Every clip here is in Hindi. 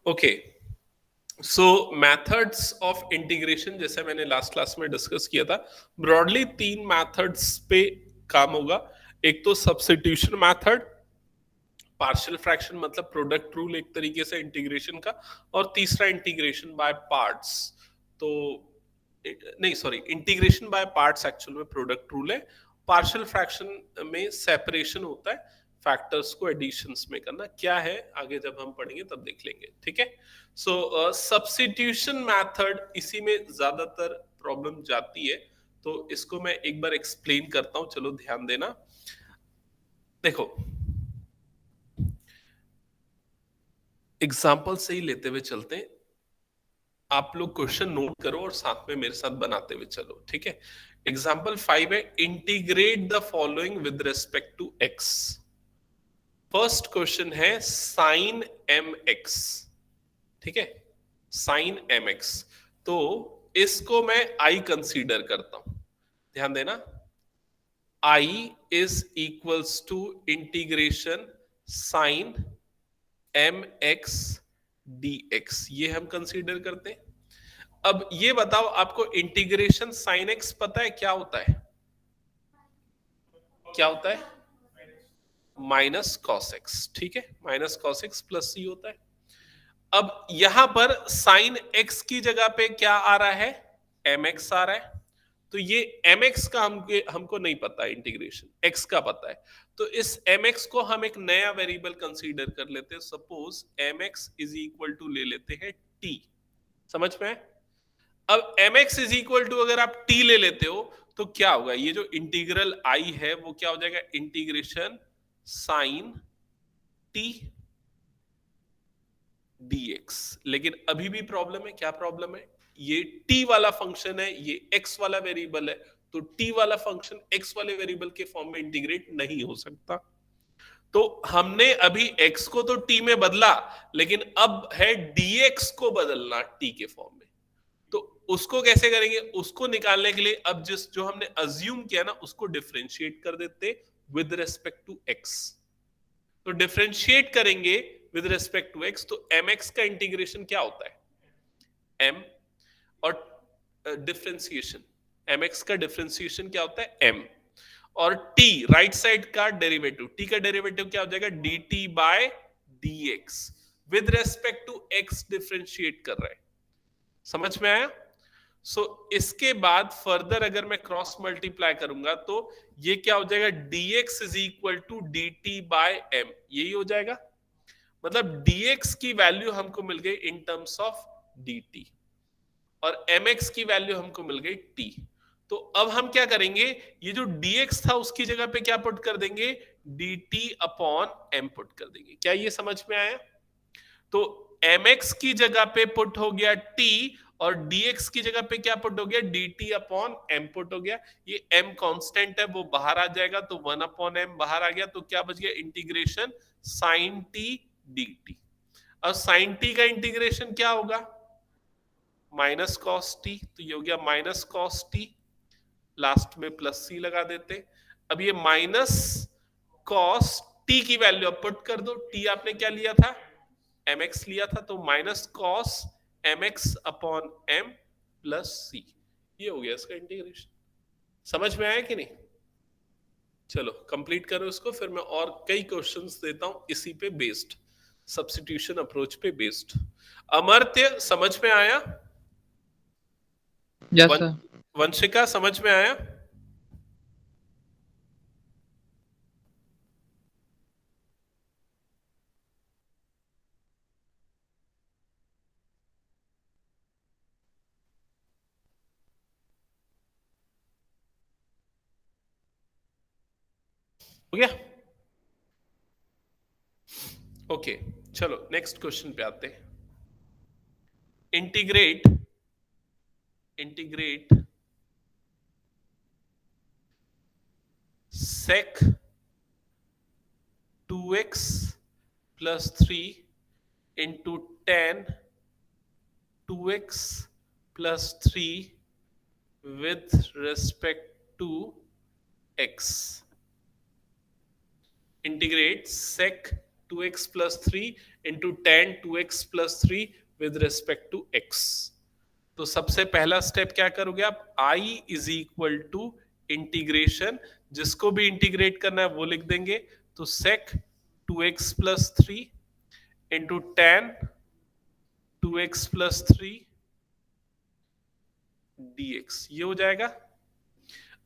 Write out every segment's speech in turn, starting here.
Okay, so methods of integration जैसे मैंने लास्ट क्लास में डिस्कस किया था, ब्रॉडली 3 मेथड्स पे काम होगा। एक तो सब्स्टिट्यूशन मेथड, पार्शियल फ्रैक्शन मतलब प्रोडक्ट रूल एक तरीके से इंटीग्रेशन का, और तीसरा इंटीग्रेशन बाय पार्ट्स। तो नहीं, sorry, integration by parts actual में प्रोडक्ट रूल है। पार्शियल फ्रैक्शन में सेपरेशन होता है, फैक्टर्स को एडिशंस में करना। क्या है आगे जब हम पढ़ेंगे तब देख लेंगे, ठीक है। सो सब्स्टिट्यूशन मेथड, इसी में ज्यादातर प्रॉब्लम जाती है, तो इसको मैं एक बार एक्सप्लेन करता हूं, चलो ध्यान देना। देखो, एग्जाम्पल से ही लेते हुए चलते हैं, आप लोग क्वेश्चन नोट करो और साथ में मेरे साथ बनाते हुए चलो, ठीक है। एग्जाम्पल 5 है, integrate the following with respect to x. First question है साइन एम एक्स, ठीक है, साइन एम एक्स। तो इसको मैं आई कंसीडर करता हूं, ध्यान देना। I is equals to integration sine M X D X, ये हम कंसीडर करते हैं। अब ये बताओ, आपको इंटीग्रेशन साइन एक्स पता है क्या होता है? क्या होता है? माइनस कॉस एक्स, ठीक है, माइनस कॉस एक्स प्लस सी होता है। अब यहां पर साइन एक्स की जगह पे क्या आ रहा है? एम एक्स आ रहा है। तो ये एम एक्स का हमको नहीं पता, इंटीग्रेशन एक्स का पता है। तो इस एम एक्स को हम एक नया वेरिएबल कंसीडर कर लेते हैं। Suppose m x is equal to ले लेते हैं टी। समझ में है? अब एम एक्स इज इक्वल टू अगर आप टी ले लेते हो तो क्या होगा? ये जो इंटीग्रल आई है वो क्या हो जाएगा? Integration sine t dx। लेकिन अभी भी प्रॉब्लम है। क्या प्रॉब्लम है? ये t वाला फंक्शन है, ये x वाला वेरिएबल है, तो t वाला फंक्शन x वाले वेरिएबल के फॉर्म में इंटीग्रेट नहीं हो सकता। तो हमने अभी x को तो t में बदला, लेकिन अब है dx को बदलना t के फॉर्म में। तो उसको कैसे करेंगे? उसको निकालने के लिए अब जो हमने अज्यूम किया ना, उसको डिफरेंशिएट कर देते विद रिस्पेक्ट टू x। तो डिफरेंशिएट करेंगे विद रिस्पेक्ट टू x, तो mx का इंटीग्रेशन क्या होता है? m। और डिफरेंशिएशन, mx का डिफरेंशिएशन क्या होता है? m। और t राइट साइड का डेरिवेटिव, t का डेरिवेटिव क्या हो जाएगा? dt by dx। With respect to x differentiate कर रहे हैं। समझ में आया? इसके बाद फर्दर अगर मैं क्रॉस मल्टीप्लाई करूंगा तो ये क्या हो जाएगा? dx is equal to dt by m, यही हो जाएगा। मतलब dx की वैल्यू हमको मिल गई इन टर्म्स ऑफ dt, और mx की वैल्यू हमको मिल गई t। तो अब हम क्या करेंगे? ये जो dx था उसकी जगह पे क्या पुट कर देंगे? dt अपॉन m पुट कर देंगे। क्या ये समझ में आया? तो mx की जगह पे पुट हो गया t, और dx की जगह पे क्या पुट हो गया? dt अपॉन m पुट हो गया। ये m कांस्टेंट है, वो बाहर आ जाएगा, तो 1 अपॉन m बाहर आ गया, तो क्या बच गया? Integration sine t dt। अब साइन t का इंटीग्रेशन क्या होगा? माइनस कॉस टी, तो ये हो गया माइनस कॉस टी, लास्ट में प्लस सी लगा देते। अब ये माइनस कॉस टी की वैल्यू अब पुट कर दो। टी आपने क्या लिया था? mx लिया था, तो minus cos mx upon m plus C, ये हो गया इसका इंटीग्रेशन। समझ में आया कि नहीं? चलो कंप्लीट करो इसको, फिर मैं और कई क्वेश्चंस देता हूं इसी पे बेस्ड, सब्स्टिट्यूशन अप्रोच पे बेस्ड। अमर्त्य समझ में आया? Yes sir. वंशिका समझ में आया? हो गया? ओके, चलो नेक्स्ट क्वेश्चन पे आते हैं। Integrate integrate sec 2x plus 3 into tan 2x plus 3 with respect to x। Integrate sec 2x plus 3 into tan 2x plus 3 with respect to x। तो सबसे पहला स्टेप क्या करोगे आप, I is equal to integration, जिसको भी इंटीग्रेट करना है वो लिख देंगे, तो sec 2x plus 3 into tan 2x plus 3 dx, ये हो जाएगा।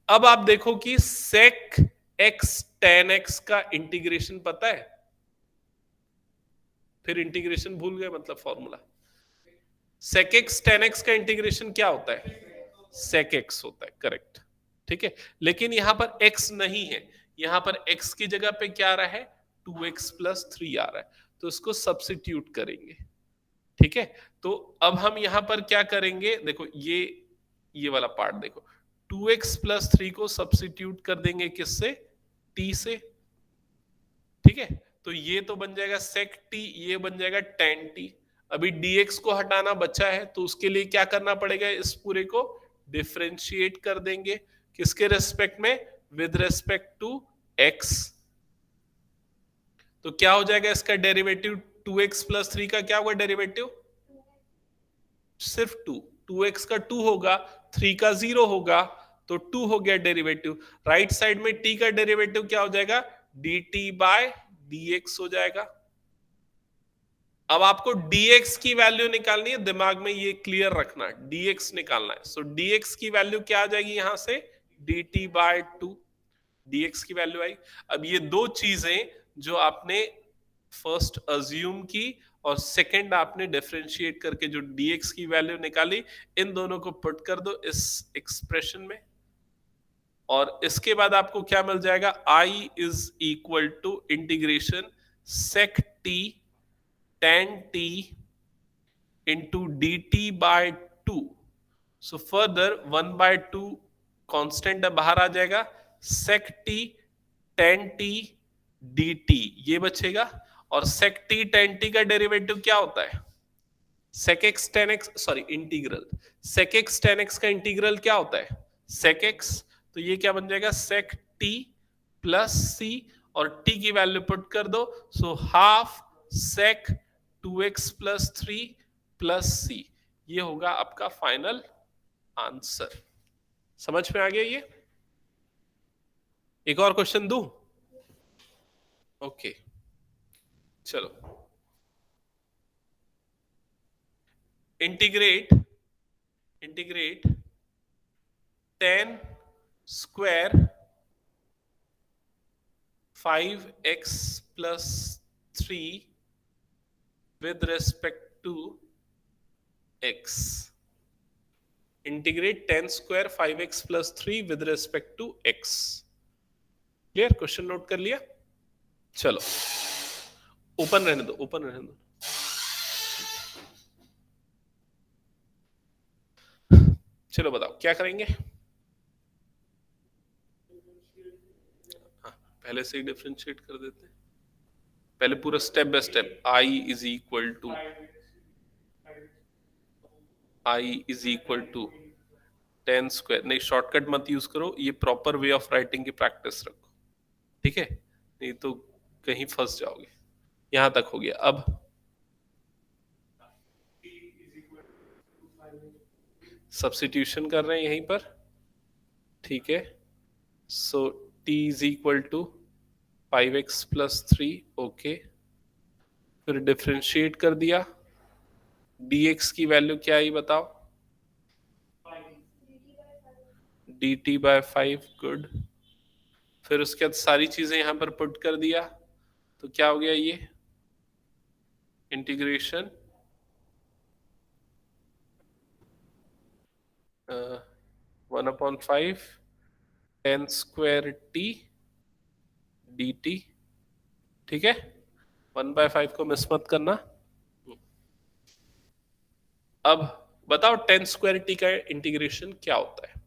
अब आप देखो कि sec x tan x का इंटीग्रेशन पता है, फिर इंटीग्रेशन भूल गए मतलब formula. sec x tan x का इंटीग्रेशन क्या होता है, sec x होता है, करेक्ट, ठीक है। लेकिन यहां पर x नहीं है, यहां पर x की जगह पे क्या आ रहा है, 2x plus 3 आ रहा है, तो इसको सब्स्टिट्यूट करेंगे, ठीक है। तो अब हम यहां पर क्या करेंगे, देखो ये वाला पार्ट देखो, 2x plus 3 को सब्स्टिट्यूट कर देंगे किससे, t से, ठीक है। तो ये तो बन जाएगा sec t, ये बन जाएगा tan t। अभी dx को हटाना बचा है, तो उसके लिए क्या करना पड़ेगा, इस पूरे को डिफरेंशिएट कर देंगे, किसके रेस्पेक्ट में, विद रेस्पेक्ट टू x। तो क्या हो जाएगा इसका डेरिवेटिव, 2x plus 3 का क्या होगा डेरिवेटिव, सिर्फ 2x का 2 होगा, 3 का 0 होगा, तो 2 हो गया डेरिवेटिव। राइट साइड में t का डेरिवेटिव क्या हो जाएगा, dt बाय dx हो जाएगा। अब आपको dx की वैल्यू निकालनी है, दिमाग में ये क्लियर रखना, dx निकालना है। सो dx की वैल्यू क्या आ जाएगी यहां से, dt बाय 2, dx की वैल्यू आई। अब ये दो चीजें जो आपने फर्स्ट अज्यूम की और सेकंड आपने डिफरेंशिएट करके जो dx की वैल्यू निकाली, इन दोनों को पुट कर दो इस एक्सप्रेशन में, और इसके बाद आपको क्या मिल जाएगा, I is equal to integration sec t tan t into dt by 2। So further 1 by 2 constant बाहर आ जाएगा, sec t tan t dt ये बचेगा, और sec t tan t का डेरिवेटिव क्या होता है, sec x tan x, sorry integral, sec x tan x का इंटीग्रल क्या होता है, sec x। तो ये क्या बन जाएगा, sec t प्लस c, और t की वैल्यू पुट कर दो, so half sec 2x plus 3 plus c, ये होगा आपका फाइनल आंसर। समझ में आ गया ये। एक और क्वेश्चन दूं, ओके चलो, integrate 10 square 5x plus 3 with respect to x। Integrate 10 square 5x plus 3 with respect to x। Clear, question note कर लिया, चलो ओपन रहने दो, ओपन रहने दो। चलो बताओ क्या करेंगे, हाँ, पहले से ही डिफरेंशिएट कर देते हैं, पहले पूरा step by step. I is equal to 10 square, नहीं शॉर्टकट मत यूज करो, ये प्रॉपर वे ऑफ राइटिंग की प्रैक्टिस रखो, ठीक है, नहीं तो कहीं फंस जाओगे। यहां तक हो गया, अब सब्स्टिट्यूशन कर रहे हैं यहीं पर, ठीक है। So t is equal to 5x plus 3, okay, फिर डिफरेंशिएट कर दिया, dx की वैल्यू क्या आई बताओ, dt by 5, गुड। फिर उसके बाद सारी चीजें यहां पर पुट कर दिया, तो क्या हो गया, ये इंटीग्रेशन 1/5 10 स्क्वायर t dt, ठीक है। 1/5 को मिस मत करना। अब बताओ 10 स्क्वायर t का इंटीग्रेशन क्या होता है,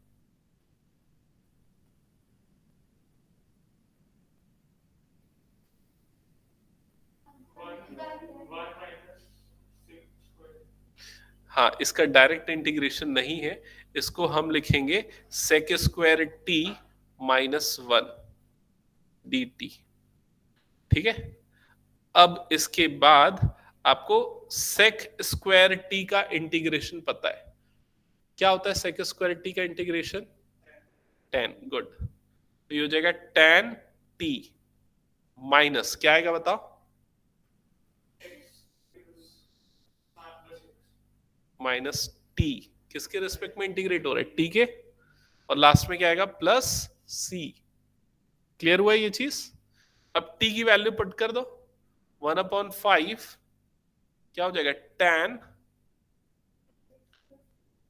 हाँ, इसका डायरेक्ट इंटीग्रेशन नहीं है, इसको हम लिखेंगे sec स्क्वायर t -1 dt, ठीक है। अब इसके बाद आपको सेक स्क्वायर टी का इंटीग्रेशन पता है। क्या होता है सेक स्क्वायर टी का इंटीग्रेशन? 10। गुड। तो ये हो जाएगा 10 टी माइनस क्या आएगा बताओ? Minus T. किसके रिस्पेक्ट में इंटीग्रेट हो रहा है? टी के। और लास्ट में क्या आएगा? Plus c. क्लियर हुआ ये चीज? अब टी की वैल्यू पुट कर दो। 1/5 क्या हो जाएगा? 10।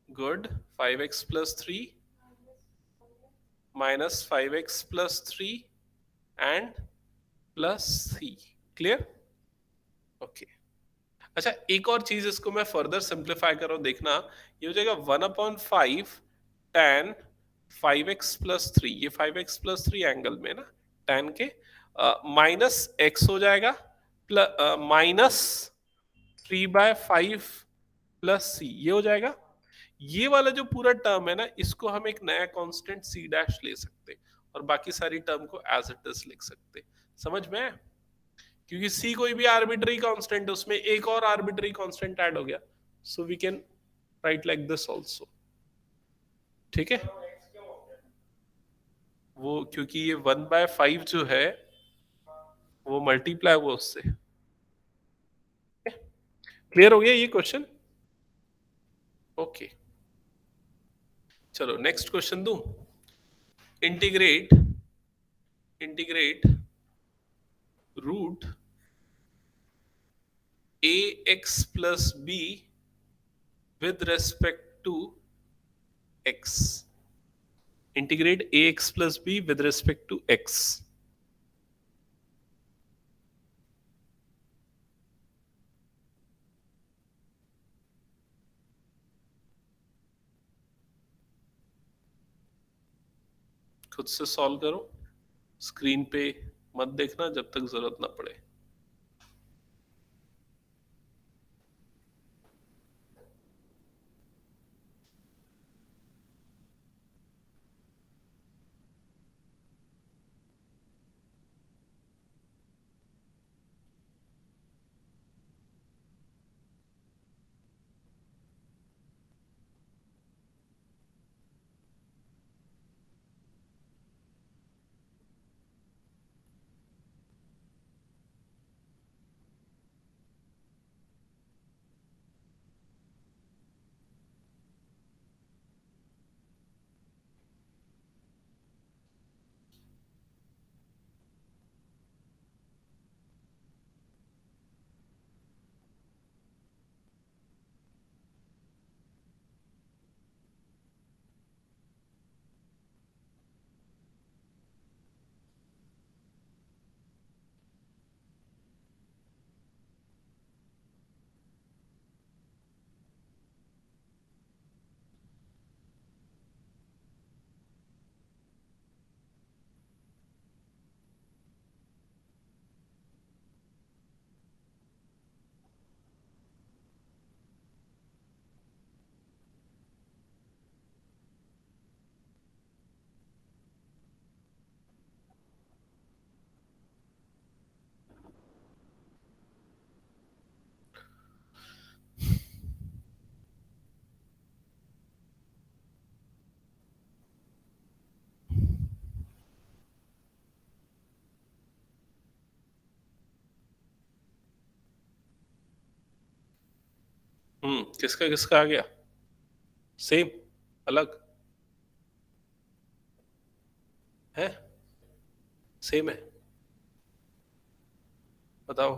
Good. 5x+3 minus 5x+3 and plus c. Clear? Okay. अच्छा, एक और चीज इसको मैं फर्दर सिंप्लीफाई कर रहा हूं, देखना। ये हो जाएगा 1/5 tan 5x+3, ये 5x+3 एंगल में ना tan के, माइनस x हो जाएगा माइनस 3/5 प्लस सी, ये हो जाएगा। ये वाला जो पूरा टर्म है ना, इसको हम एक नया कांस्टेंट c डैश ले सकते और बाकी सारी टर्म को एज इट इज लिख सकते। समझ में आया? क्योंकि c कोई भी आर्बिट्री कांस्टेंट है, उसमें एक और आर्बिट्री कांस्टेंट ऐड हो गया, so we can write like this also. ठीक है? वो क्योंकि ये 1/5 जो है वो मल्टीप्लाई हुआ उससे। क्लियर हो गया ये क्वेश्चन? ओके, चलो नेक्स्ट क्वेश्चन दूं। Integrate integrate root ax+b with respect to x। Integrate ax+b with respect to x। खुद से सॉल्व करो, स्क्रीन पे मत देखना जब तक जरूरत ना पड़े। किसका किसका आ गया? सेम? अलग है? सेम है? बताओ।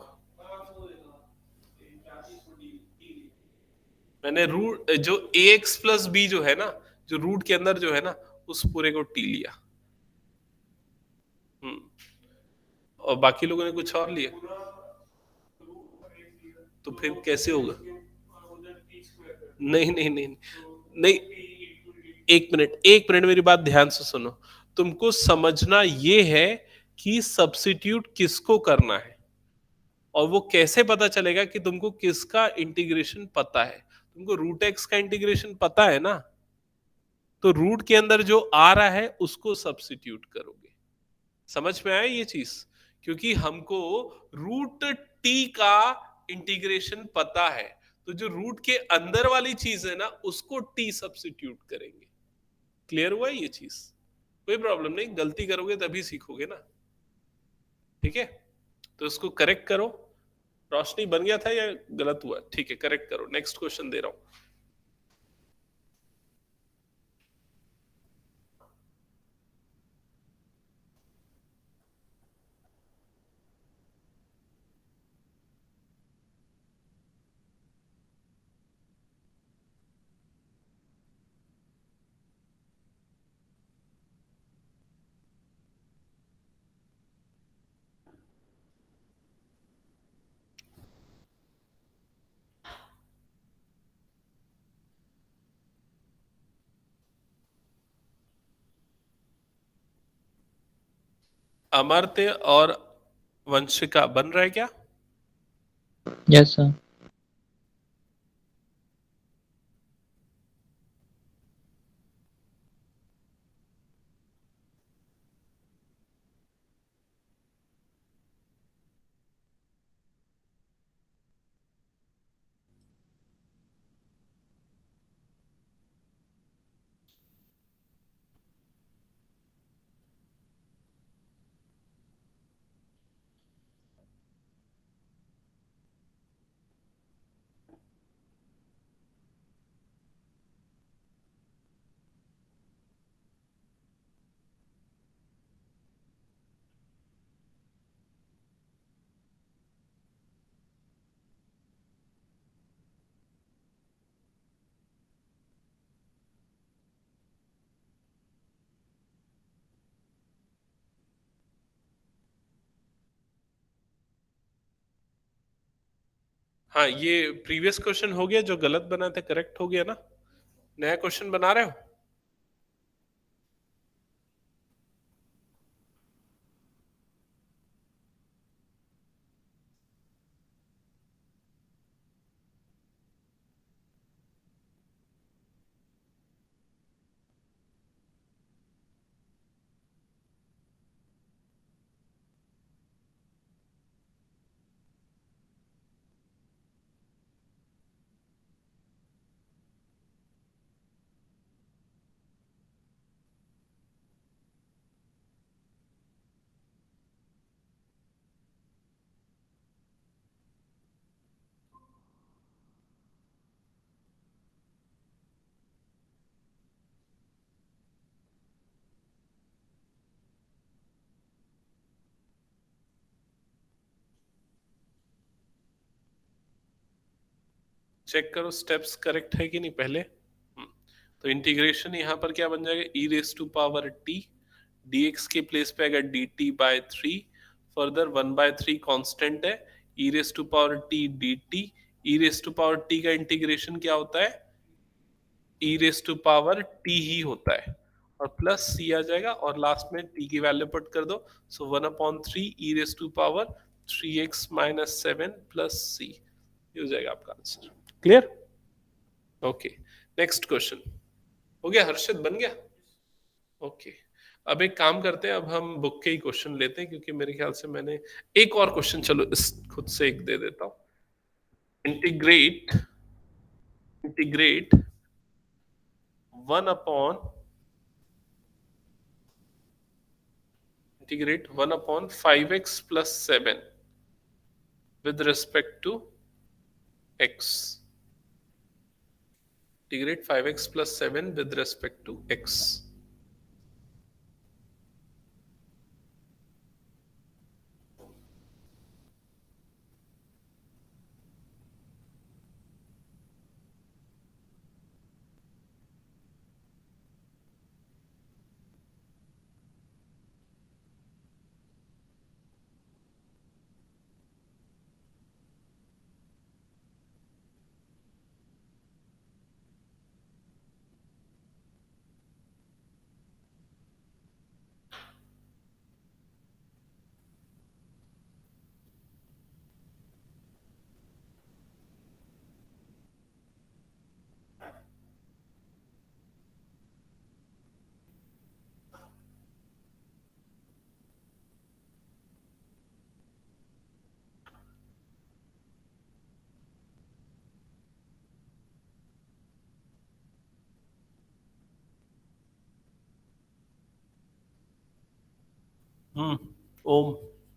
मैंने रूट जो ax+b जो है ना, जो रूट के अंदर जो है ना, उस पूरे को टी लिया। हम्म और बाकी लोगों ने कुछ और लिया, तो फिर कैसे होगा? नहीं नहीं नहीं नहीं, एक मिनट मेरी बात ध्यान से सुनो। तुमको समझना ये है कि सब्स्टिट्यूट किसको करना है, और वो कैसे पता चलेगा कि तुमको किसका इंटीग्रेशन पता है। तुमको रूट एक्स का इंटीग्रेशन पता है ना, तो रूट के अंदर जो आ रहा है उसको सब्स्टिट्यूट करोगे। समझ में आया ये चीज? क्योंकि हमको रूट टी का इंटीग्रेशन पता है, तो जो रूट के अंदर वाली चीज है ना उसको टी सब्स्टिट्यूट करेंगे। क्लियर हुआ ये चीज? कोई प्रॉब्लम नहीं, गलती करोगे तभी सीखोगे ना। ठीक है, तो इसको करेक्ट करो। रोशनी बन गया था या गलत हुआ? ठीक है, करेक्ट करो। नेक्स्ट क्वेश्चन दे रहा हूं। अमर्त्य और वंशिका बन रहा है क्या? Yes, sir. हाँ, ये प्रीवियस क्वेश्चन हो गया, जो गलत बना था करेक्ट हो गया ना। नया क्वेश्चन बना रहे हो? चेक करो स्टेप्स करेक्ट है कि नहीं पहले। तो इंटीग्रेशन यहाँ पर क्या बन जाएगा, e raise to power T, dx के प्लेस पे आएगा dt बाय 3। फर्दर 1/3 कांस्टेंट है, e raise to power T dt। E raise to power T का इंटीग्रेशन क्या होता है, e raise to power T ही होता है, और प्लस सी आ जाएगा, और लास्ट में टी की वैल्यू पुट कर दो। So 1/3 e raise to power 3x-7 plus C, ये हो जाएगा आपका answer. Clear? Okay, next question. हो गया हर्षित, बन गया? ओके, अब एक काम करते हैं, अब हम बुक के ही क्वेश्चन लेते हैं, क्योंकि मेरे ख्याल से मैंने एक और क्वेश्चन, चलो इस खुद से एक दे देता हूं। Integrate integrate 1 upon integrate 1/5x+7 with respect to x। Integrate 5x+7 with respect to x। ओम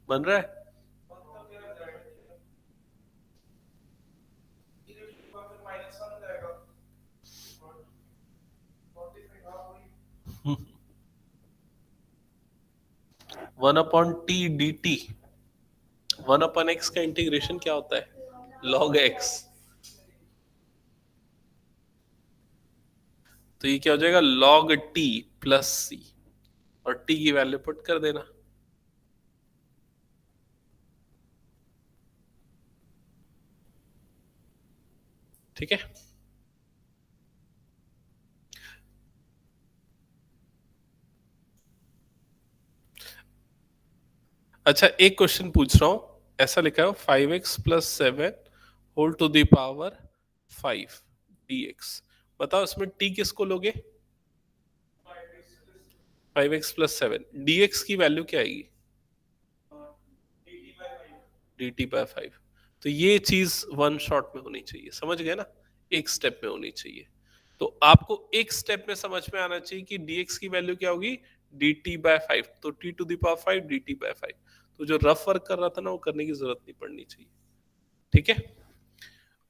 बन रहा है। One upon T D T, one upon x का इंटीग्रेशन क्या होता है, लॉग एक्स। तो ये क्या हो जाएगा, लॉग टी प्लस सी, और टी की वैल्यू पुट कर देना। ठीक है। अच्छा एक क्वेश्चन पूछ रहा हूं, ऐसा लिखा है 5x+7 whole to the power 5 dx। बताओ इसमें t किसको लोगे, 5x+7, dx की वैल्यू क्या आएगी, dt/5। तो ये चीज वन शॉट में होनी चाहिए, समझ गए ना, एक स्टेप में होनी चाहिए। तो आपको एक स्टेप में समझ में आना चाहिए कि dx की वैल्यू क्या होगी, dt/5, तो t⁵ dt/5। तो जो रफ वर्क कर रहा था ना वो करने की जरूरत नहीं पड़नी चाहिए। ठीक है,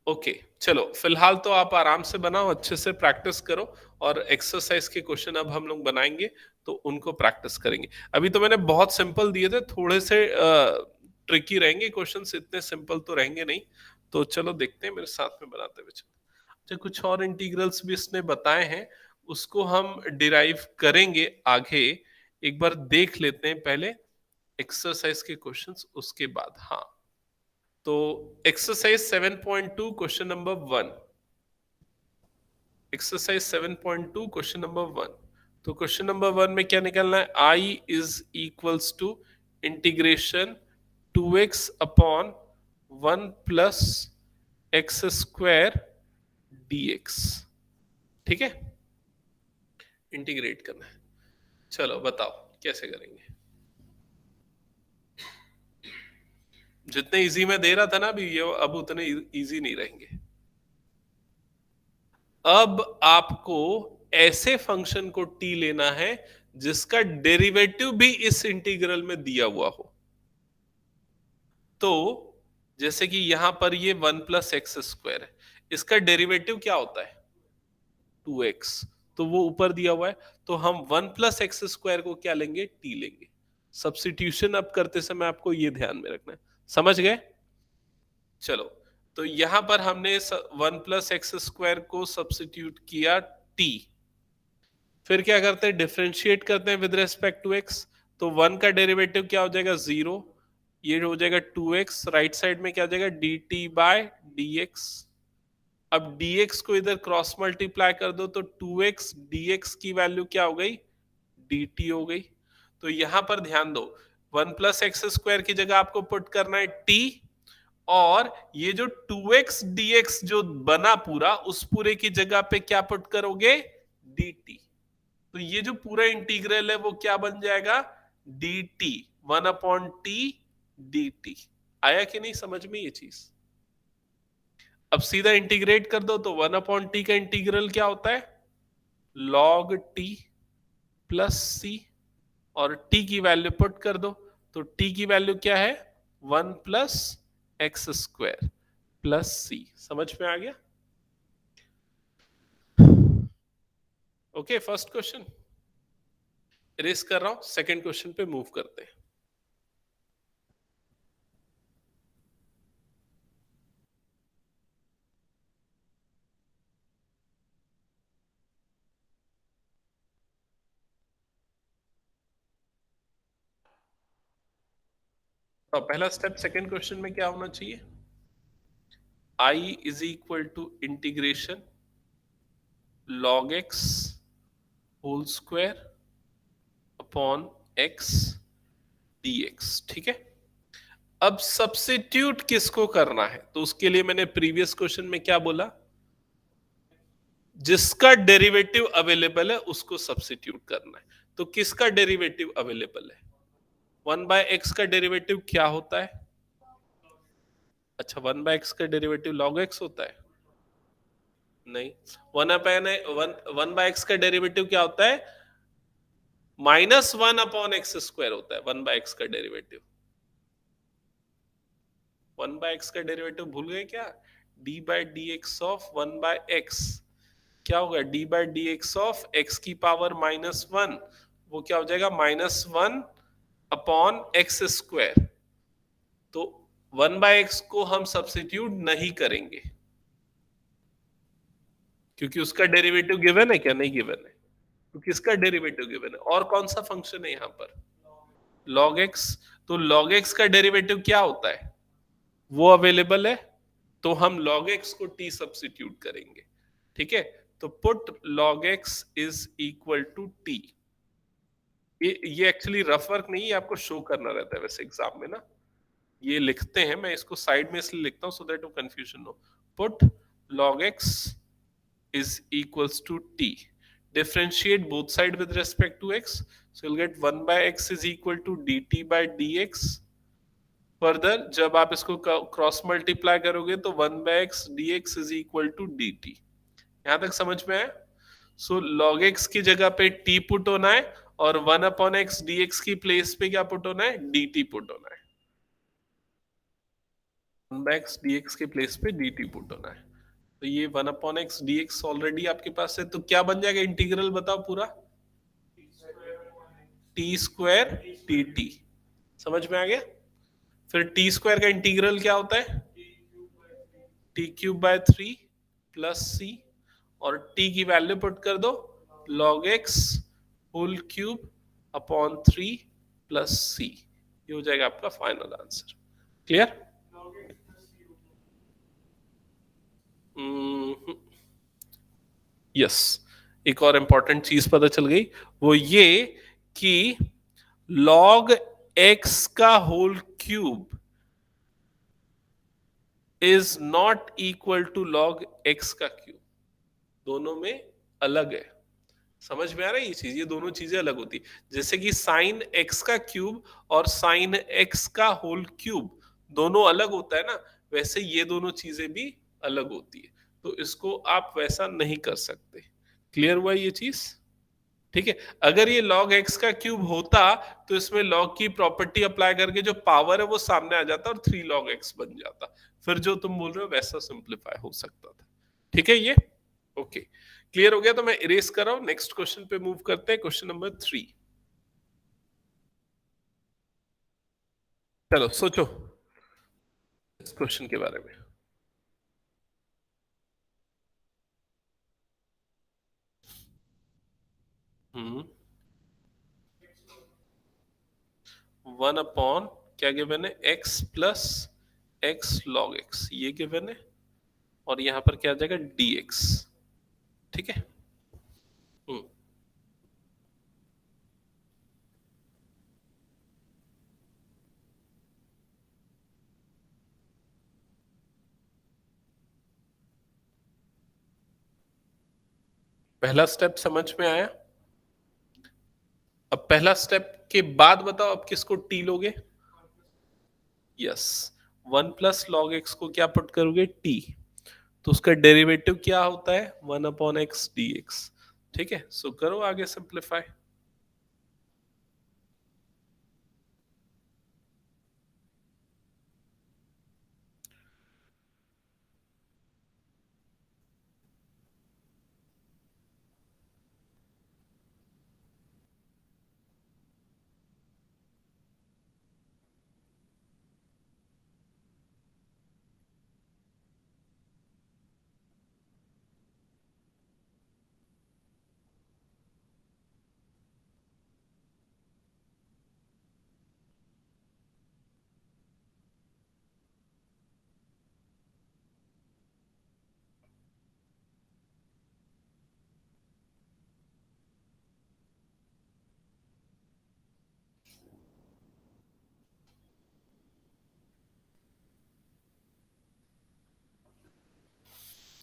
ओके चलो फिलहाल तो आप आराम से बनाओ, अच्छे से प्रैक्टिस करो, और एक्सरसाइज के क्वेश्चन अब हम लोग बनाएंगे तो उनको प्रैक्टिस करेंगे। अभी तो मैंने बहुत सिंपल दिए थे, थोड़े से ट्रिकी रहेंगे क्वेश्चंस, इतने सिंपल तो रहेंगे नहीं। तो चलो देखते हैं, मेरे साथ में बनाते हुए चलो। अच्छा कुछ और इंटीग्रल्स भी इसने बताए हैं, उसको हम डिराइव करेंगे आगे, एक बार देख लेते हैं पहले एक्सरसाइज के क्वेश्चंस, उसके बाद। हाँ तो exercise 7.2 question number 1, exercise 7.2 question number 1। तो क्वेश्चन नंबर 1 में क्या निकलना है, i is equals to integration 2x upon 1 plus x square dx। ठीक है, इंटीग्रेट करना है। चलो बताओ कैसे करेंगे। जितने इजी में दे रहा था ना अभी, ये अब उतने इजी नहीं रहेंगे। अब आपको ऐसे फंक्शन को t लेना है जिसका डेरिवेटिव भी इस इंटीग्रल में दिया हुआ हो। तो जैसे कि यहां पर ये 1 + x² है, इसका डेरिवेटिव क्या होता है, 2x, तो वो ऊपर दिया हुआ है। तो हम 1 + x² को क्या लेंगे, t लेंगे। सब्स्टिट्यूशन अब करते समय आपको ये ध्यान में रखना है, समझ गए। चलो तो यहां पर हमने 1 + x² को सब्स्टिट्यूट किया t, फिर क्या करते हैं, डिफरेंशिएट करते हैं विद रेस्पेक्ट टू एक्स। तो 1 का डेरिवेटिव क्या हो जाएगा, 0, ये हो जाएगा 2x, राइट साइड में क्या हो जाएगा, dt/dx। अब dx को इधर क्रॉस मल्टीप्लाई कर दो तो 2x dx की वैल्यू क्या हो गई, dt हो गई। तो यहां पर ध्यान दो, 1 + x² की जगह आपको पुट करना है t, और ये जो 2x dx जो बना पूरा, उस पूरे की जगह पे क्या पुट करोगे, dt। तो ये जो पूरा इंटीग्रल है वो क्या बन जाएगा, dt, 1/t dt। आया कि नहीं समझ में ये चीज। अब सीधा इंटीग्रेट कर दो तो 1/t का इंटीग्रल क्या होता है, log t प्लस सी, और t की वैल्यू पुट कर दो। तो t की वैल्यू क्या है, 1 + x² प्लस सी। समझ में आ गया। ओके फर्स्ट क्वेश्चन इरेज कर रहा हूं, सेकंड क्वेश्चन पे मूव करते हैं। तो पहला स्टेप सेकंड क्वेश्चन में क्या होना चाहिए, i is equal to integration log x whole square upon x dx। ठीक है, अब सब्स्टिट्यूट किसको करना है, तो उसके लिए मैंने प्रीवियस क्वेश्चन में क्या बोला, जिसका डेरिवेटिव अवेलेबल है उसको सब्स्टिट्यूट करना है। तो किसका डेरिवेटिव अवेलेबल है, 1/x का डेरिवेटिव क्या होता है, अच्छा 1/x का डेरिवेटिव log x होता है, नहीं, 1/x का डेरिवेटिव क्या होता है, -1/x² होता है 1/x का डेरिवेटिव। 1/x का डेरिवेटिव भूल गए क्या? d/dx ऑफ 1/x क्या होगा? d/dx ऑफ x की पावर -1, वो क्या हो जाएगा? -1/x²। तो 1/x को हम सब्स्टिट्यूट नहीं करेंगे क्योंकि उसका डेरिवेटिव गिवन है क्या? नहीं गिवन है। तो किसका डेरिवेटिव गिवन है? और कौन सा फंक्शन है यहां पर? log x। तो log x का डेरिवेटिव क्या होता है? वो अवेलेबल है, तो हम log x को t सब्स्टिट्यूट करेंगे। ठीक है, तो put log x is equal to t। ये एक्चुअली रफ वर्क नहीं है, आपको शो करना रहता है वैसे एग्जाम में ना। ये लिखते हैं, मैं इसको साइड में इसलिए लिखता हूं सो दैट वो कंफ्यूजन हो। Put log x is equals to t. Differentiate both side with respect to x. So you'll get 1/x is equal to dt by dx. Further जब आप इसको क्रॉस मल्टीप्लाई करोगे तो 1/x dx is equal to dt। यहां तक समझ में आया? सो log x की जगह पे t पुट होना है और 1/x dx की प्लेस पे क्या पुट होना है? dt पुट होना है। 1/x dx के प्लेस पे dt पुट होना है। तो ये 1/x dx ऑलरेडी आपके पास है, तो क्या बन जाएगा इंटीग्रल? बताओ पूरा। t² dt। समझ में आ गया? फिर t² का इंटीग्रल क्या होता है? t³ / 3 प्लस c, और t की वैल्यू पुट कर दो log x whole cube upon 3 plus c। ये हो जाएगा आपका फाइनल आंसर। क्लियर? यस। एक और इंपॉर्टेंट चीज पता चल गई, वो ये कि log x का whole cube is not equal to log x का क्यूब। दोनों में अलग है। समझ में आ रहा है ये चीज? ये दोनों चीजें अलग होती है। जैसे कि साइन x का क्यूब और साइन x का होल क्यूब दोनों अलग होता है ना, वैसे ये दोनों चीजें भी अलग होती है। तो इसको आप वैसा नहीं कर सकते। क्लियर हुआ ये चीज? ठीक है। अगर ये log x का क्यूब होता तो इसमें log की प्रॉपर्टी अप्लाई करके जो पावर है वो सामने आ जाता और 3 log x बन जाता। फिर जो तुम बोल रहे हो वैसा सिंप्लीफाई हो सकता था। ठीक है ये? ओके, क्लियर हो गया? तो मैं इरेज कर रहा हूं, नेक्स्ट क्वेश्चन पे मूव करते हैं। Question number 3। चलो सोचो इस क्वेश्चन के बारे में। हम्म 1/, क्या गिवन है? x plus x log x, ये गिवन है। और यहां पर क्या आ जाएगा? dx। ठीक है। हम्म पहला स्टेप समझ में आया? अब पहला स्टेप के बाद बताओ अब किसको टी लोगे? यस, 1 + log x को क्या पुट करोगे? टी। तो उसका डेरिवेटिव क्या होता है? 1/x dx। ठीक है, सो करो आगे सिंप्लीफाई।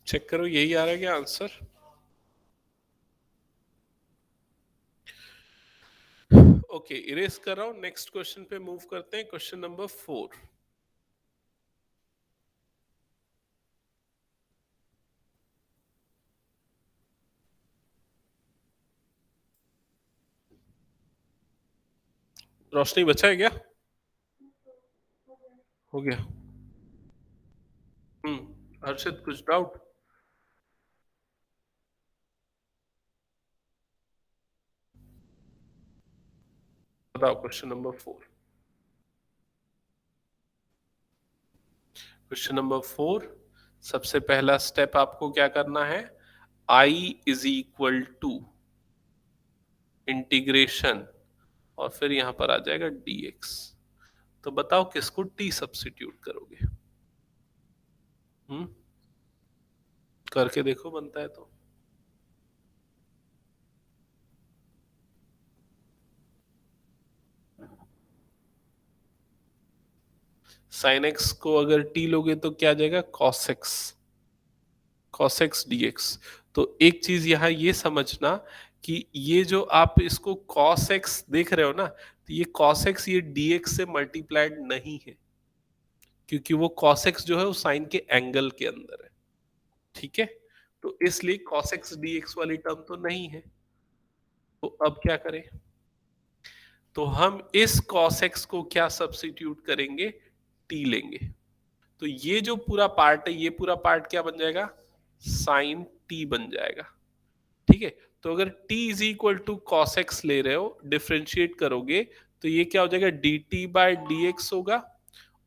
चेक करो यही आ रहा है क्या आंसर? ओके, इरेज कर रहा हूं, नेक्स्ट क्वेश्चन पे मूव करते हैं। Question number 4। रोशनी बचा है क्या? हो गया। हर्षित कुछ डाउट? बताओ क्वेश्चन नंबर 4। क्वेश्चन नंबर 4, सबसे पहला स्टेप आपको क्या करना है? I is equal to integration, और फिर यहां पर आ जाएगा dx। तो बताओ किसको t सब्स्टिट्यूट करोगे? हम्म करके देखो बनता है तो। साइन एक्स को अगर t लोगे तो क्या आ जाएगा? cos x dx। तो एक चीज यहां ये समझना कि ये जो आप इसको cos x देख रहे हो ना, तो ये cos x ये dx से मल्टीप्लाइड नहीं है, क्योंकि वो cos x जो है वो साइन के एंगल के अंदर है। ठीक है, तो इसलिए cos x dx वाली टर्म तो नहीं है। तो अब क्या करें? तो हम इस cos x को क्या सब्स्टिट्यूट करेंगे? t लेंगे। तो ये जो पूरा पार्ट है, ये पूरा पार्ट क्या बन जाएगा? साइन t बन जाएगा। ठीक है, तो अगर t is equal to cos x ले रहे हो, डिफ्रेंशिएट करोगे तो ये क्या हो जाएगा? dt बाय dx होगा।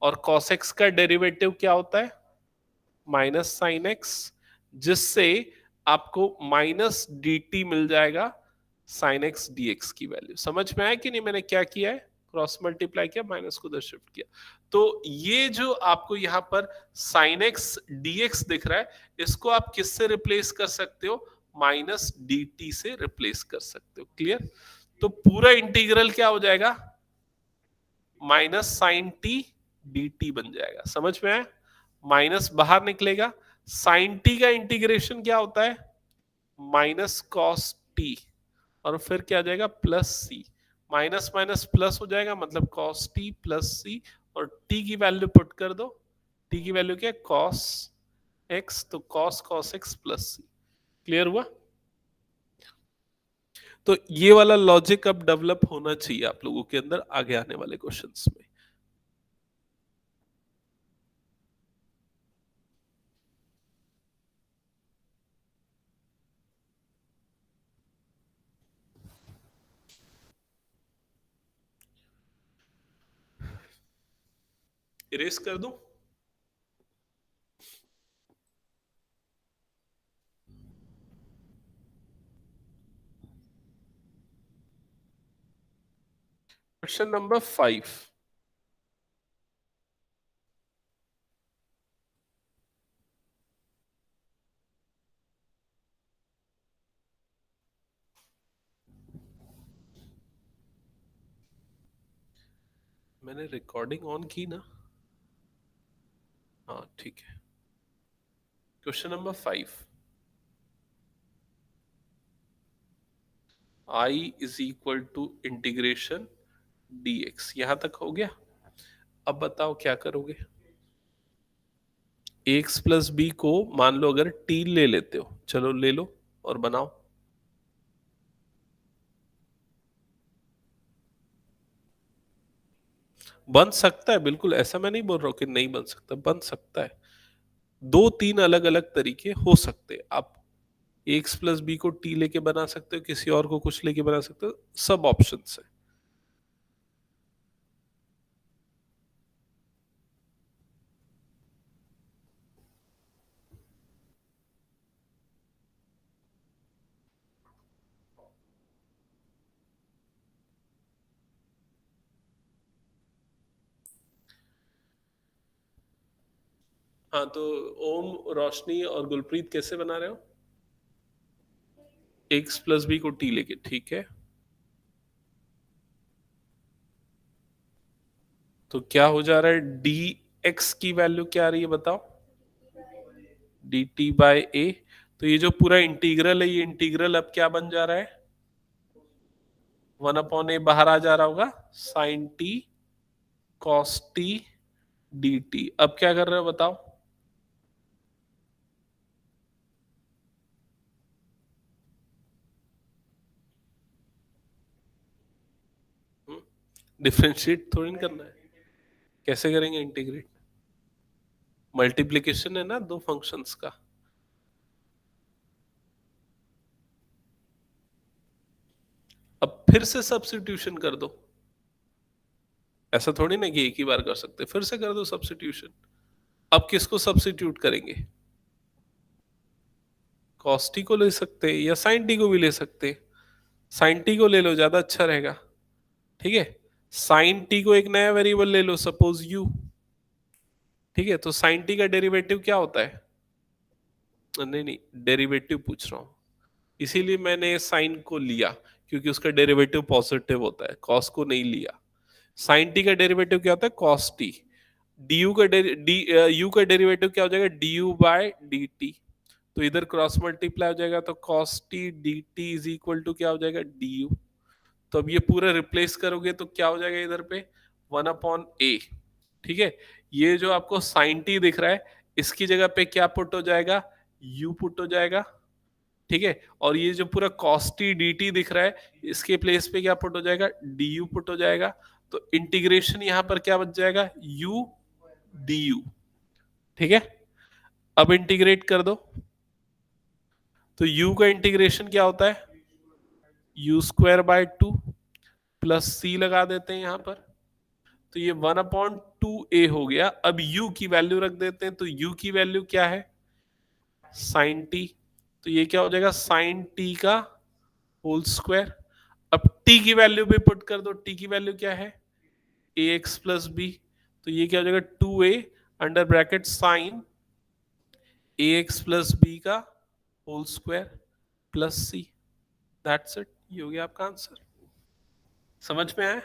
और cos x का डेरिवेटिव क्या होता है? माइनस साइन एक्स, जिससे आपको माइनस dt मिल जाएगा साइन एक्स dx की वैल्यू। समझ में आया कि नहीं मैंने क्या किया है? क्रॉस मल्टीप्लाई किया, माइनस को उधर शिफ्ट किया। तो ये जो आपको यहां पर साइन एक्स dx दिख रहा है, इसको आप किससे रिप्लेस कर सकते हो? माइनस dt से रिप्लेस कर सकते हो। क्लियर? तो पूरा इंटीग्रल क्या हो जाएगा? माइनस साइन टी dt बन जाएगा। समझ में आया? माइनस बाहर निकलेगा। साइन टी का इंटीग्रेशन क्या होता है? माइनस कॉस टी, और फिर क्या आ जाएगा? प्लस सी। माइनस माइनस प्लस हो जाएगा, मतलब कॉस टी प्लस सी। और टी की वैल्यू पुट कर दो। टी की वैल्यू क्या है? कॉस एक्स, तो cos cos x plus c. Clear हुआ? तो ये वाला लॉजिक अब डेवलप होना चाहिए आप लोगों के अंदर आगे आने वाले क्वेश्चंस में। इरेज कर दूं? Question number 5। मैंने रिकॉर्डिंग ऑन की ना? हाँ ठीक है। Question number 5, I is equal to integration dx। यहां तक हो गया। अब बताओ क्या करोगे? एक्स प्लस बी को मान लो अगर टी ले लेते हो, चलो ले लो और बनाओ। बन सकता है बिल्कुल, ऐसा मैं नहीं बोल रहा हूं कि नहीं बन सकता, बन सकता है। दो तीन अलग अलग तरीके हो सकते हैं। आप एक्स प्लस बी को टी लेके बना सकते हो, किसी और को कुछ लेके बना सकते हो, सब ऑप्शन है। हाँ, तो ओम, रोशनी और गुलप्रीत कैसे बना रहे हो? एक्स प्लस बी को टी लेके, ठीक है। तो क्या हो जा रहा है? डी एक्स की वैल्यू क्या आ रही है बताओ? डी टी बाय ए। तो ये जो पूरा इंटीग्रल है, ये इंटीग्रल अब क्या बन जा रहा है? 1/a बाहर आ जा रहा होगा, sine t cos t D t. अब क्या कर रहे हो बताओ? डिफरेंशिएट थोड़ी ना करना है, कैसे करेंगे इंटीग्रेट? मल्टीप्लिकेशन है ना दो फंक्शंस का। अब फिर से सब्स्टिट्यूशन कर दो, ऐसा थोड़ी ना कि एक ही बार कर सकते, फिर से कर दो सब्स्टिट्यूशन। अब किसको सब्स्टिट्यूट करेंगे? cos t को ले सकते हैं या sin t को भी ले सकते हैं। sin t को ले लो, ज्यादा अच्छा रहेगा। ठीक है, sin t को एक नया वेरिएबल ले लो, सपोज u। ठीक है, तो sin t का डेरिवेटिव क्या होता है? नहीं नहीं, डेरिवेटिव पूछ रहा हूं, इसीलिए मैंने साइन को लिया, क्योंकि उसका डेरिवेटिव पॉजिटिव होता है, कॉस को नहीं लिया। साइन टी का डेरिवेटिव क्या होता है? Cos t. यू का डेरिवेटिव क्या हो जाएगा? D u by d t. तो इधर क्रॉस मल्टीप्लाई हो जाएगा, तो cos t D t is equal to क्या हो जाएगा? D u. तो अब ये पूरा रिप्लेस करोगे तो क्या हो जाएगा इधर पे? 1/a। ठीक है, ये जो आपको साइन टी दिख रहा है, इसकी जगह पे क्या पुट हो जाएगा? u पुट हो जाएगा। ठीक है, और ये जो पूरा कॉस्टी dt दिख रहा है, इसके प्लेस पे क्या पुट हो जाएगा? du पुट हो जाएगा। तो इंटीग्रेशन यहां पर क्या बच जाएगा? u du। ठीक है, अब इंटीग्रेट कर दो, तो u का इंटीग्रेशन क्या होता है? u² बाय 2 प्लस c लगा देते हैं यहां पर, तो ये 1/2a हो गया। अब u की वैल्यू रख देते हैं, तो u की वैल्यू क्या है? Sine T. तो ये क्या हो जाएगा? साइन टी का होल स्क्वायर। अब t की वैल्यू भी पुट कर दो, t की वैल्यू क्या है? ax plus B. तो ये क्या हो जाएगा? 2a under bracket sine ax plus B का whole square plus c। That's it, ये हो गया आपका आंसर। समझ में आया?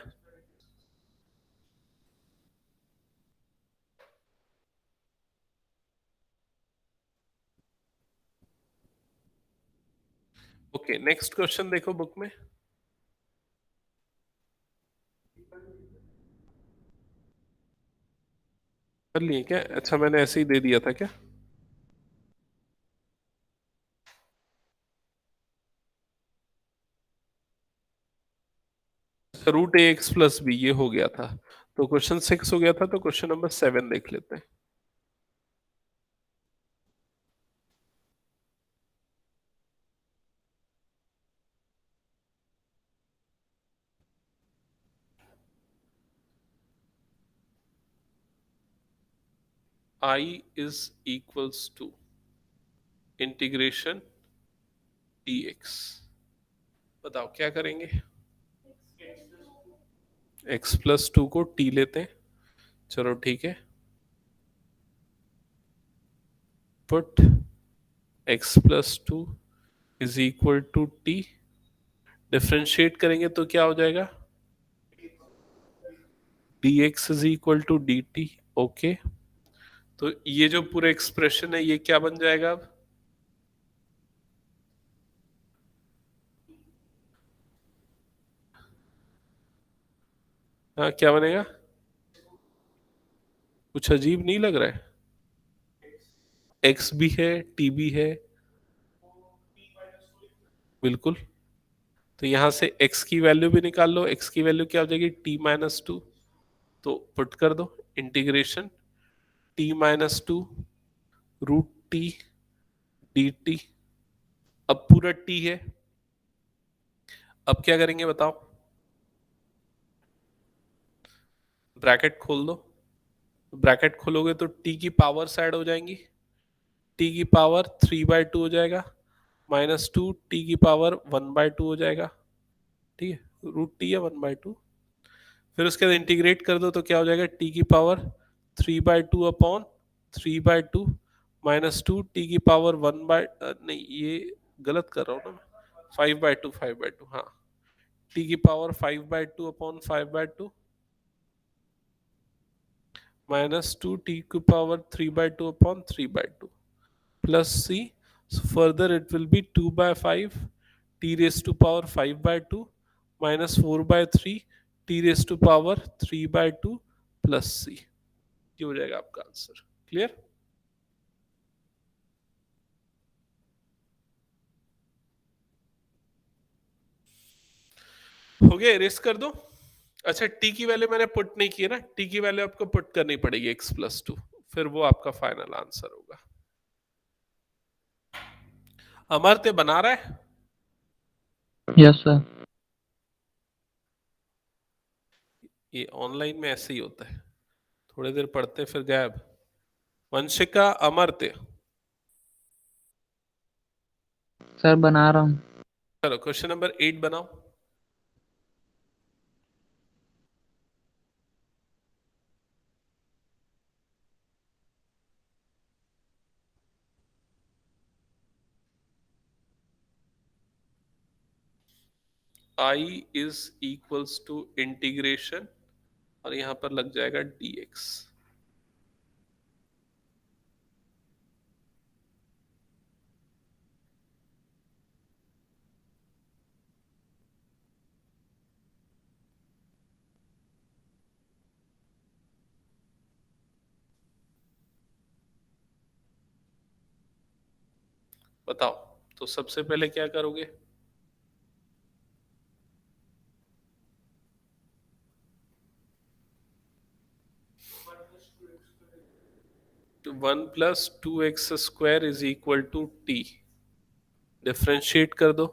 ओके, नेक्स्ट क्वेश्चन देखो बुक में। कर लिए क्या? अच्छा, मैंने ऐसे ही दे दिया था क्या? रूट ए एक्स प्लस बी ये हो गया था, तो क्वेश्चन 6 हो गया था, तो क्वेश्चन नंबर 7 देख लेते हैं। I is equals to integration dx। बताओ क्या करेंगे? x प्लस 2 को t लेते हैं, चलो ठीक है। Put x plus 2 is equal to t. Differentiate करेंगे तो क्या हो जाएगा? dx is equal to dt। Okay, तो ये जो पूरा एक्सप्रेशन है ये क्या बन जाएगा अब? हाँ, क्या बनेगा? कुछ अजीब नहीं लग रहा है? x भी है, t भी है। बिल्कुल, तो यहां से x की वैल्यू भी निकाल लो, x की वैल्यू क्या हो जाएगी? t-2। तो पुट कर दो integration t-2 root T dt। अब पूरा t है, अब क्या करेंगे बताओ? ब्रैकेट खोल दो, ब्रैकेट खोलोगे तो t की पावर ऐड हो जाएंगी, t की पावर 3/2 हो जाएगा, -2 t की पावर 1/2 हो जाएगा। ठीक है, रूट टी या 1/2। फिर उसके बाद इंटीग्रेट कर दो तो क्या हो जाएगा? टी की पावर 3/2 अपॉन 3/2 -2 टी की पावर नहीं, ये गलत कर रहा हूँ ना, 5/2 5/2, हाँ। टी की पावर 5/2 अपॉन 5/2 -2 टी की power 3/2 upon 3/2 plus c। Further it will be 2/5 t raise to power 5/2 -4/3 t raise to power 3/2 plus c। ये हो जाएगा आपका आंसर। क्लियर? हो गया, इरेज कर दो। अच्छा, टी की वैल्यू मैंने पुट नहीं की है ना, टी की वैल्यू आपको पुट करनी पड़ेगी x+2, फिर वो आपका फाइनल आंसर होगा। अमर्त्य बना रहा है? Yes, sir. ये ऑनलाइन में ऐसे ही होता है, थोड़ी देर पढ़ते फिर गायब। वंशिका, अमर्त्य। सर बना रहा हूँ। चलो क्वेश्चन नंबर 8 बनाओ। I is equals to integration, और यहां पर लग जाएगा dx। बताओ, तो सबसे पहले क्या करोगे? तो 1+2x² is equal to t, differentiate कर दो।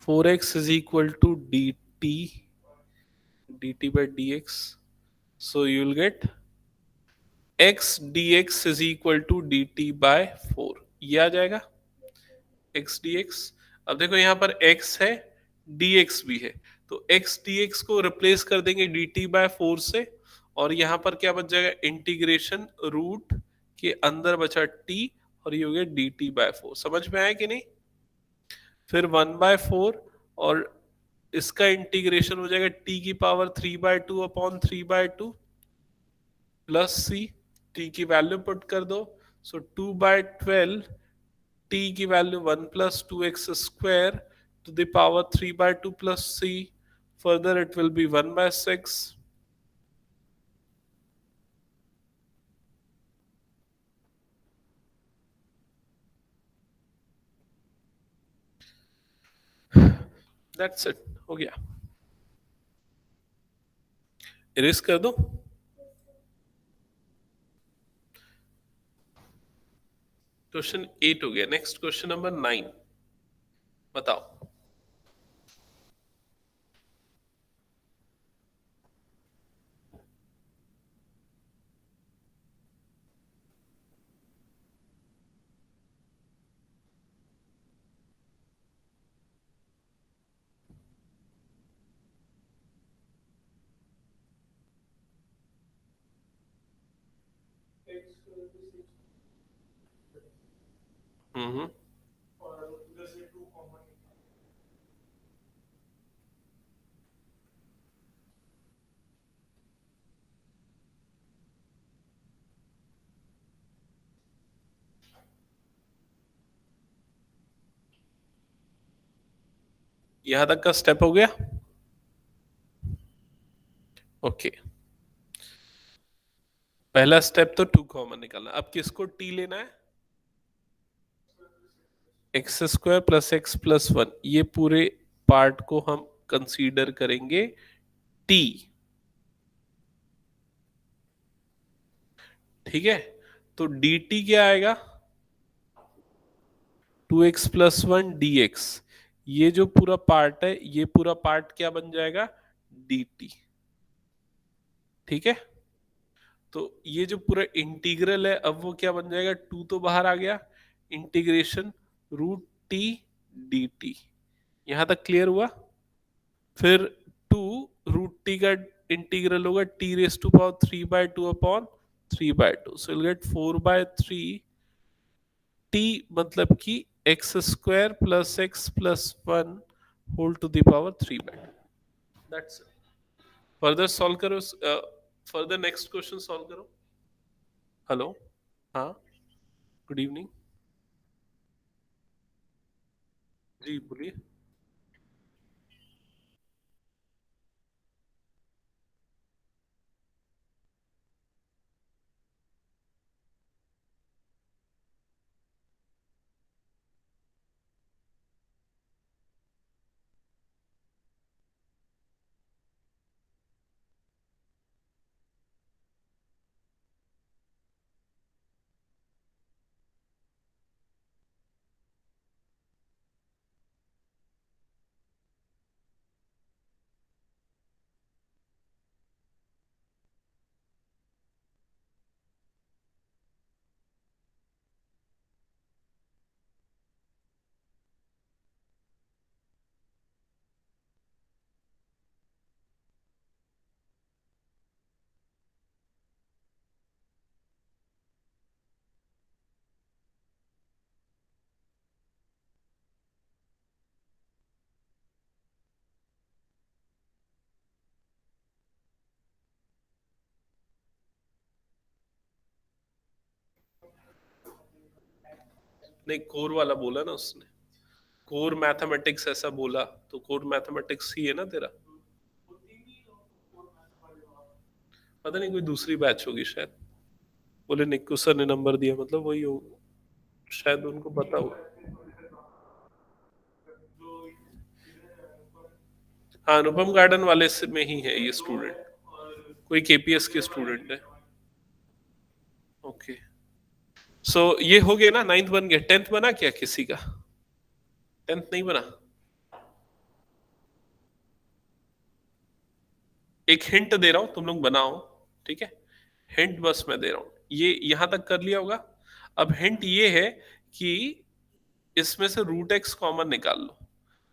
4x is equal to dt by dx, so you will get x dx is equal to dt by 4, ये आ जाएगा x dx। अब देखो यहाँ पर x है, dx भी है, तो x dx को रिप्लेस कर देंगे dt by 4 से, और यहाँ पर क्या बच जाएगा, इंटीग्रेशन रूट के अंदर बचा t, और ये हो गया dt by 4। समझ में आया कि नहीं? फिर 1/4, और इसका इंटीग्रेशन हो जाएगा t की power 3/2 upon 3/2 plus c, t की वैल्यू पुट कर दो, सो 2/12, टी की value 1+2x² to the power 3/2 plus c, further it will be 1/6। That's it, हो गया। इरेज कर दो। क्वेश्चन 8 हो गया, नेक्स्ट क्वेश्चन नंबर 9 बताओ। हम्म। यहां तक का स्टेप हो गया। ओके, पहला स्टेप तो 2 कॉमन निकालना। अब किसको टी लेना है? x² प्लस x+1, ये पूरे पार्ट को हम कंसीडर करेंगे t। ठीक है, तो dt क्या आएगा? 2x+1 dx, ये जो पूरा पार्ट है, ये पूरा पार्ट क्या बन जाएगा? dt। ठीक है, तो ये जो पूरा इंटीग्रल है, अब वो क्या बन जाएगा? 2 तो बाहर आ गया, इंटीग्रेशन √t dt। यहां तक क्लियर हुआ? फिर 2 √t का इंटीग्रल होगा t⁻³ upon 3/2, so will get 4/3 t, मतलब कि x² plus x+1 whole to the power 3/2। That's it. Further solve करो, फर्दर नेक्स्ट क्वेश्चन सॉल्व करो। हेलो, हाँ, गुड इवनिंग। जी बोलिए। नहीं, कोर वाला बोला ना उसने, कोर मैथमेटिक्स ऐसा बोला, तो कोर मैथमेटिक्स ही है ना तेरा। पता नहीं, कोई दूसरी बैच होगी शायद। बोले निक्कू सर ने नंबर दिया, मतलब वही हो, शायद उनको पता हो। हाँ, अनुपम गार्डन वाले से में ही है ये स्टूडेंट, कोई केपीएस के स्टूडेंट है। ओके, सो ये हो गया ना, नाइन्थ बन गया, टेंथ बना क्या किसी का? टेंथ नहीं बना। एक हिंट दे रहा हूं, तुम लोग बनाओ, ठीक है? हिंट बस मैं दे रहा हूं, ये यहां तक कर लिया होगा। अब हिंट ये है कि इसमें से रूट एक्स कॉमन निकाल लो,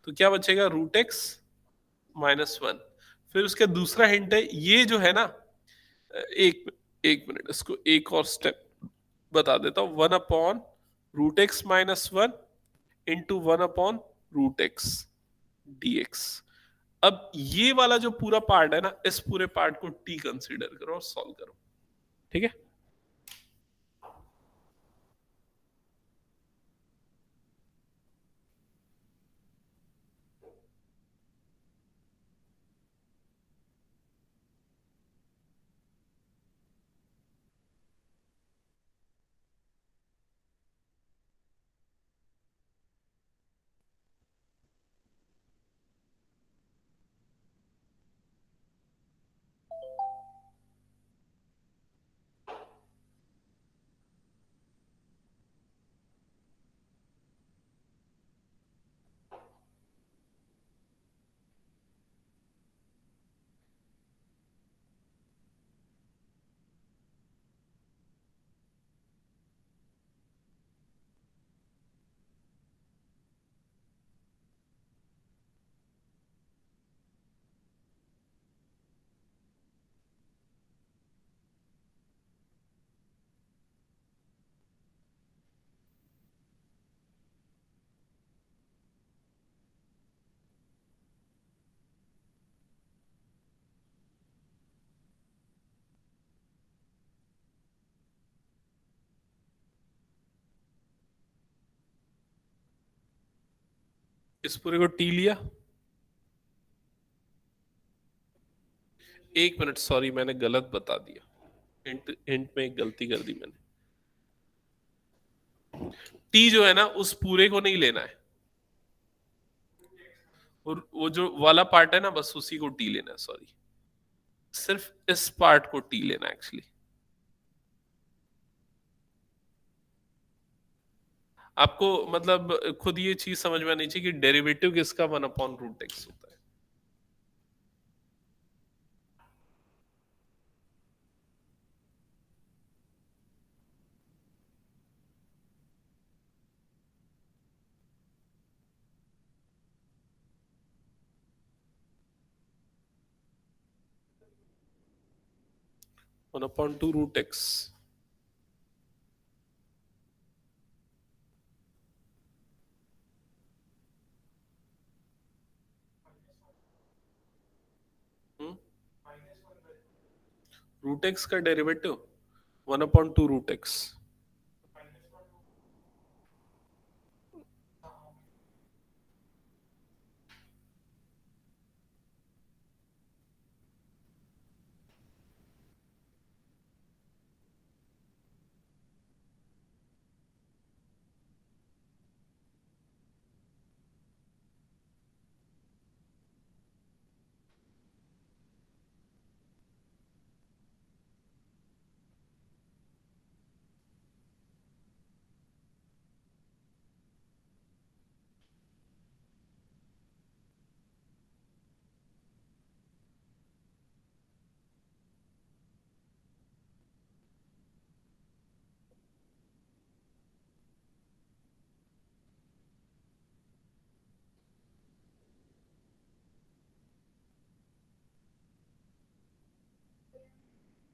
तो क्या बचेगा? Root x minus one. फिर उसका दूसरा हिंट है, ये जो है ना, एक एक मिनट, इसको एक और स्टेप बता देता हूं। One upon root x minus one into one upon root x dx. अब ये वाला जो पूरा पार्ट है ना, इस पूरे पार्ट को टी कंसीडर करो और सॉल्व करो, ठीक है? इस पूरे को टी लिया। एक मिनट, सॉरी, मैंने गलत बता दिया। हिंट हिंट में एक गलती कर दी मैंने। टी जो है ना, उस पूरे को नहीं लेना है, और वो जो वाला पार्ट है ना, बस उसी को टी लेना है, सॉरी। सिर्फ इस पार्ट को टी लेना है एक्चुअली। आपको मतलब खुद ये चीज समझ में आनी चाहिए कि डेरिवेटिव किसका वन अपॉन रूट एक्स होता है। One upon two root X. Root X का derivative one upon two root X.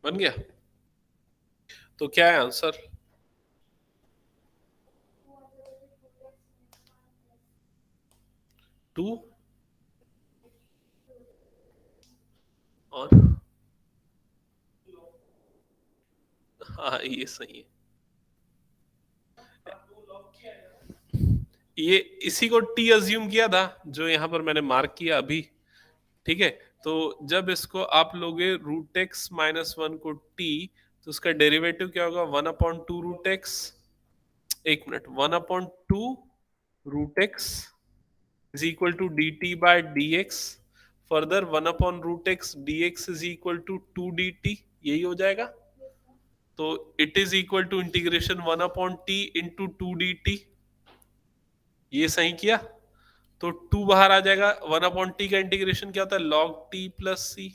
बन गया? तो क्या है आंसर? टू। और हाँ, ये सही है। ये इसी को टी अज्यूम किया था जो यहां पर मैंने मार्क किया अभी, ठीक है। तो जब इसको आप लोगे रूट एक्स माइनस वन को टी, तो उसका डेरिवेटिव क्या होगा, 1/2 रूट एक्स, एक minute, 1/2 root x is equal to dt by dx, further 1 upon root x dx is equal to 2 dt, यही हो जाएगा। तो it is equal to integration 1/t into 2 dt, ये सही किया। तो 2 बाहर आ जाएगा, 1/t का इंटीग्रेशन क्या होता है, log t प्लस सी।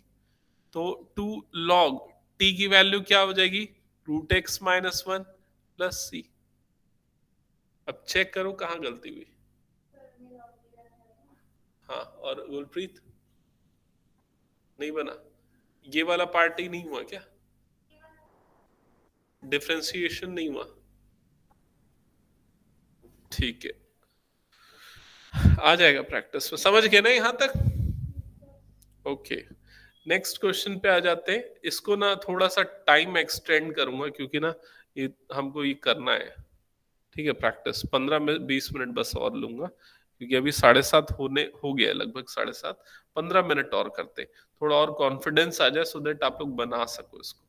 तो 2 log t की वैल्यू क्या हो जाएगी, root x minus one plus C. अब चेक करो कहाँ गलती हुई। हाँ, और गुलप्रीत नहीं बना, ये वाला पार्ट ही नहीं हुआ क्या, डिफरेंशिएशन नहीं हुआ, ठीक है, आ जाएगा प्रैक्टिस में, समझ गए ना यहाँ तक। ओके, नेक्स्ट क्वेश्चन पे आ जाते हैं। इसको ना थोड़ा सा टाइम एक्सटेंड करूंगा क्योंकि ना ये हमको ये करना है, ठीक है। प्रैक्टिस 15 20 मिनट बस और लूंगा क्योंकि अभी 7:30 होने हो गया है, लगभग 7:30, 15 मिनट और करते, थोड़ा और कॉन्फिडेंस आ जाए, सो दैट आप लोग बना सको इसको।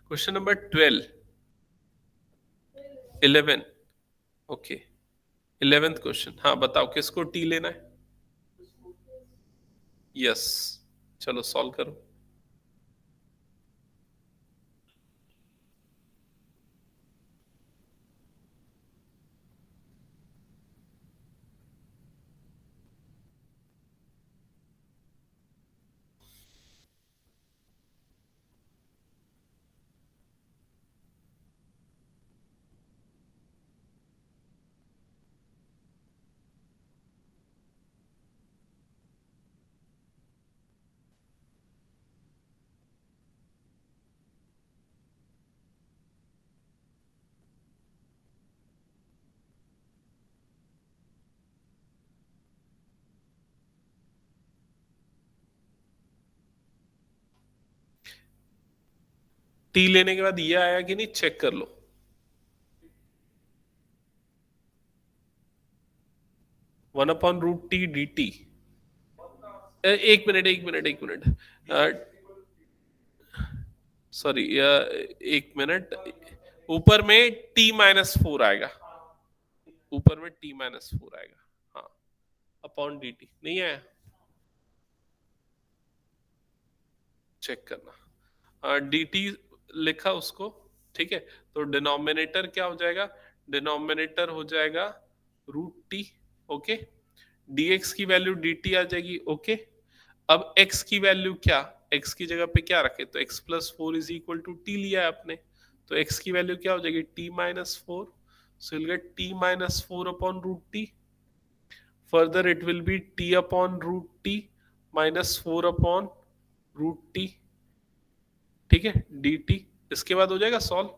Question number 11, okay, 11th question. हाँ बताओ किसको टी लेना है। यस, चलो सॉल्व करो। टी लेने के बाद ये आया कि नहीं, चेक कर लो। One upon root T D T, एक मिनट एक मिनट एक मिनट, सॉरी, एक मिनट, ऊपर में t-4 आएगा, ऊपर में t-4 आएगा, हाँ, अपॉन डी टी नहीं आया, चेक करना। डी टी लिखा उसको, ठीक है। तो डिनोमिनेटर क्या हो जाएगा, डिनोमिनेटर हो जाएगा रूट टी, ओके। dx की वैल्यू dt आ जाएगी, ओके। अब x की वैल्यू क्या, x की जगह पे क्या रखे, तो x plus 4 is equal to t लिया है आपने, तो x की वैल्यू क्या हो जाएगी, t-4, so you'll get t-4 upon root t, further it will be t upon root t minus 4 upon root t, ठीक है, dt। इसके बाद हो जाएगा सॉल्व।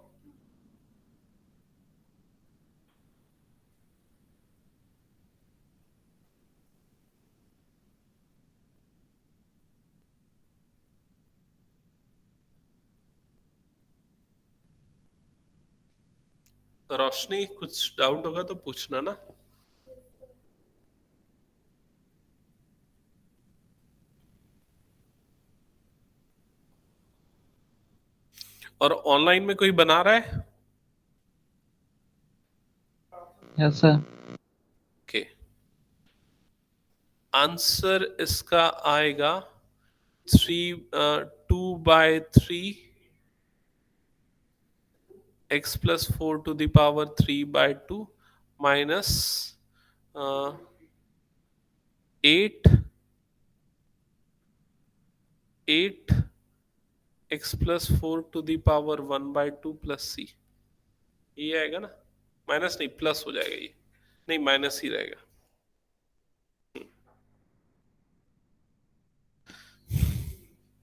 रोशनी कुछ डाउट होगा तो पूछना ना। और ऑनलाइन में कोई बना रहा है, यस सर। ओके। आंसर इसका आएगा 2/3 x plus 4 to the power 3/2 minus 8 x plus 4 to the power 1/2 plus C, ये आएगा ना, माइनस नहीं प्लस हो जाएगा ये, नहीं माइनस ही रहेगा।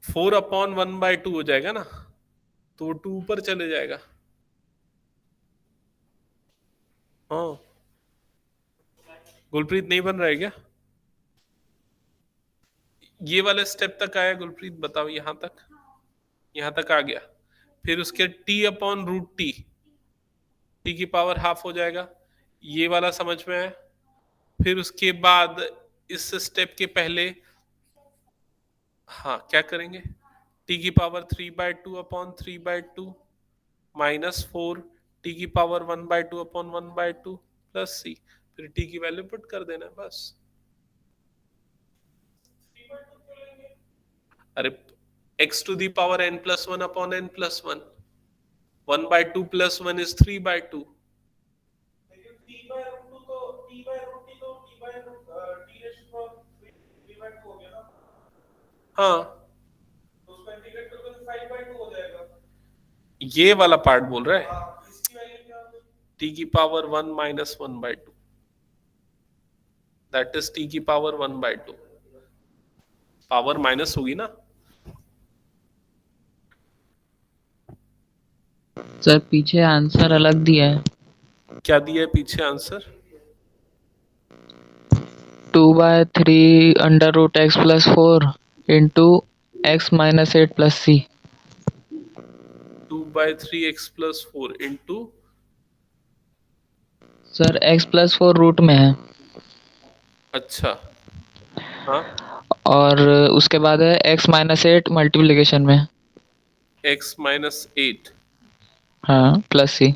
4/1/2 हो जाएगा ना, तो वो 2 ऊपर चले जाएगा, हाँ। गुलप्रीत नहीं बन रहा है क्या, ये वाले स्टेप तक आया गुलप्रीत, बताओ, यहां तक आ गया। फिर उसके t upon root t, t की पावर हाफ हो जाएगा, ये वाला समझ में आया। फिर उसके बाद इस स्टेप के पहले हाँ क्या करेंगे, टी की पावर 3/2 अपॉन 3/2 -4 टी की पावर 1/2 अपॉन 1/2 प्लस सी, फिर टी की वैल्यू पुट कर देना है बस। अरे x to the power n+1 upon n+1, 1/2 plus 1 is 3/2। हाँ ये वाला पार्ट बोल रहा है, टी की पावर 1 -1/2, दैट इज टी की पावर 1/2, पावर माइनस होगी ना। सर पीछे आंसर अलग दिया है। क्या दिया है पीछे answer? 2/3 √x+4 into x-8 + c। 2/3x+4 into, sir x+4 root में है अच्छा हाँ, और उसके बाद है x-8 मल्टीप्लिकेशन में। x-8, हाँ प्लस c।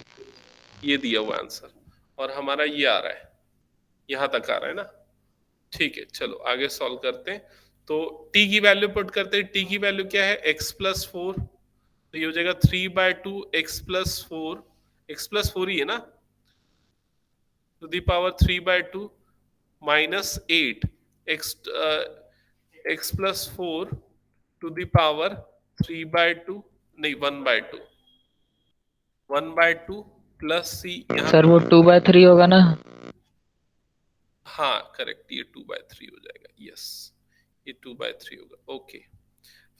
ये दिया हुआ आंसर, और हमारा ये आ रहा है, यहां तक आ रहा है ना। ठीक है चलो आगे सॉल्व करते हैं। तो t की वैल्यू पुट करते हैं, t की वैल्यू क्या है, x+4, तो ये हो जाएगा 3/2 x+4, x+4 ही है ना, to the power 3/2 -8 x x+4 to the power 3/2, नहीं 1/2, 1/2 प्लस सी यहाँ सर पे। वो 2/3 होगा ना। हाँ करेक्ट, ये 2/3 हो जाएगा, यस ये 2/3 होगा, ओके।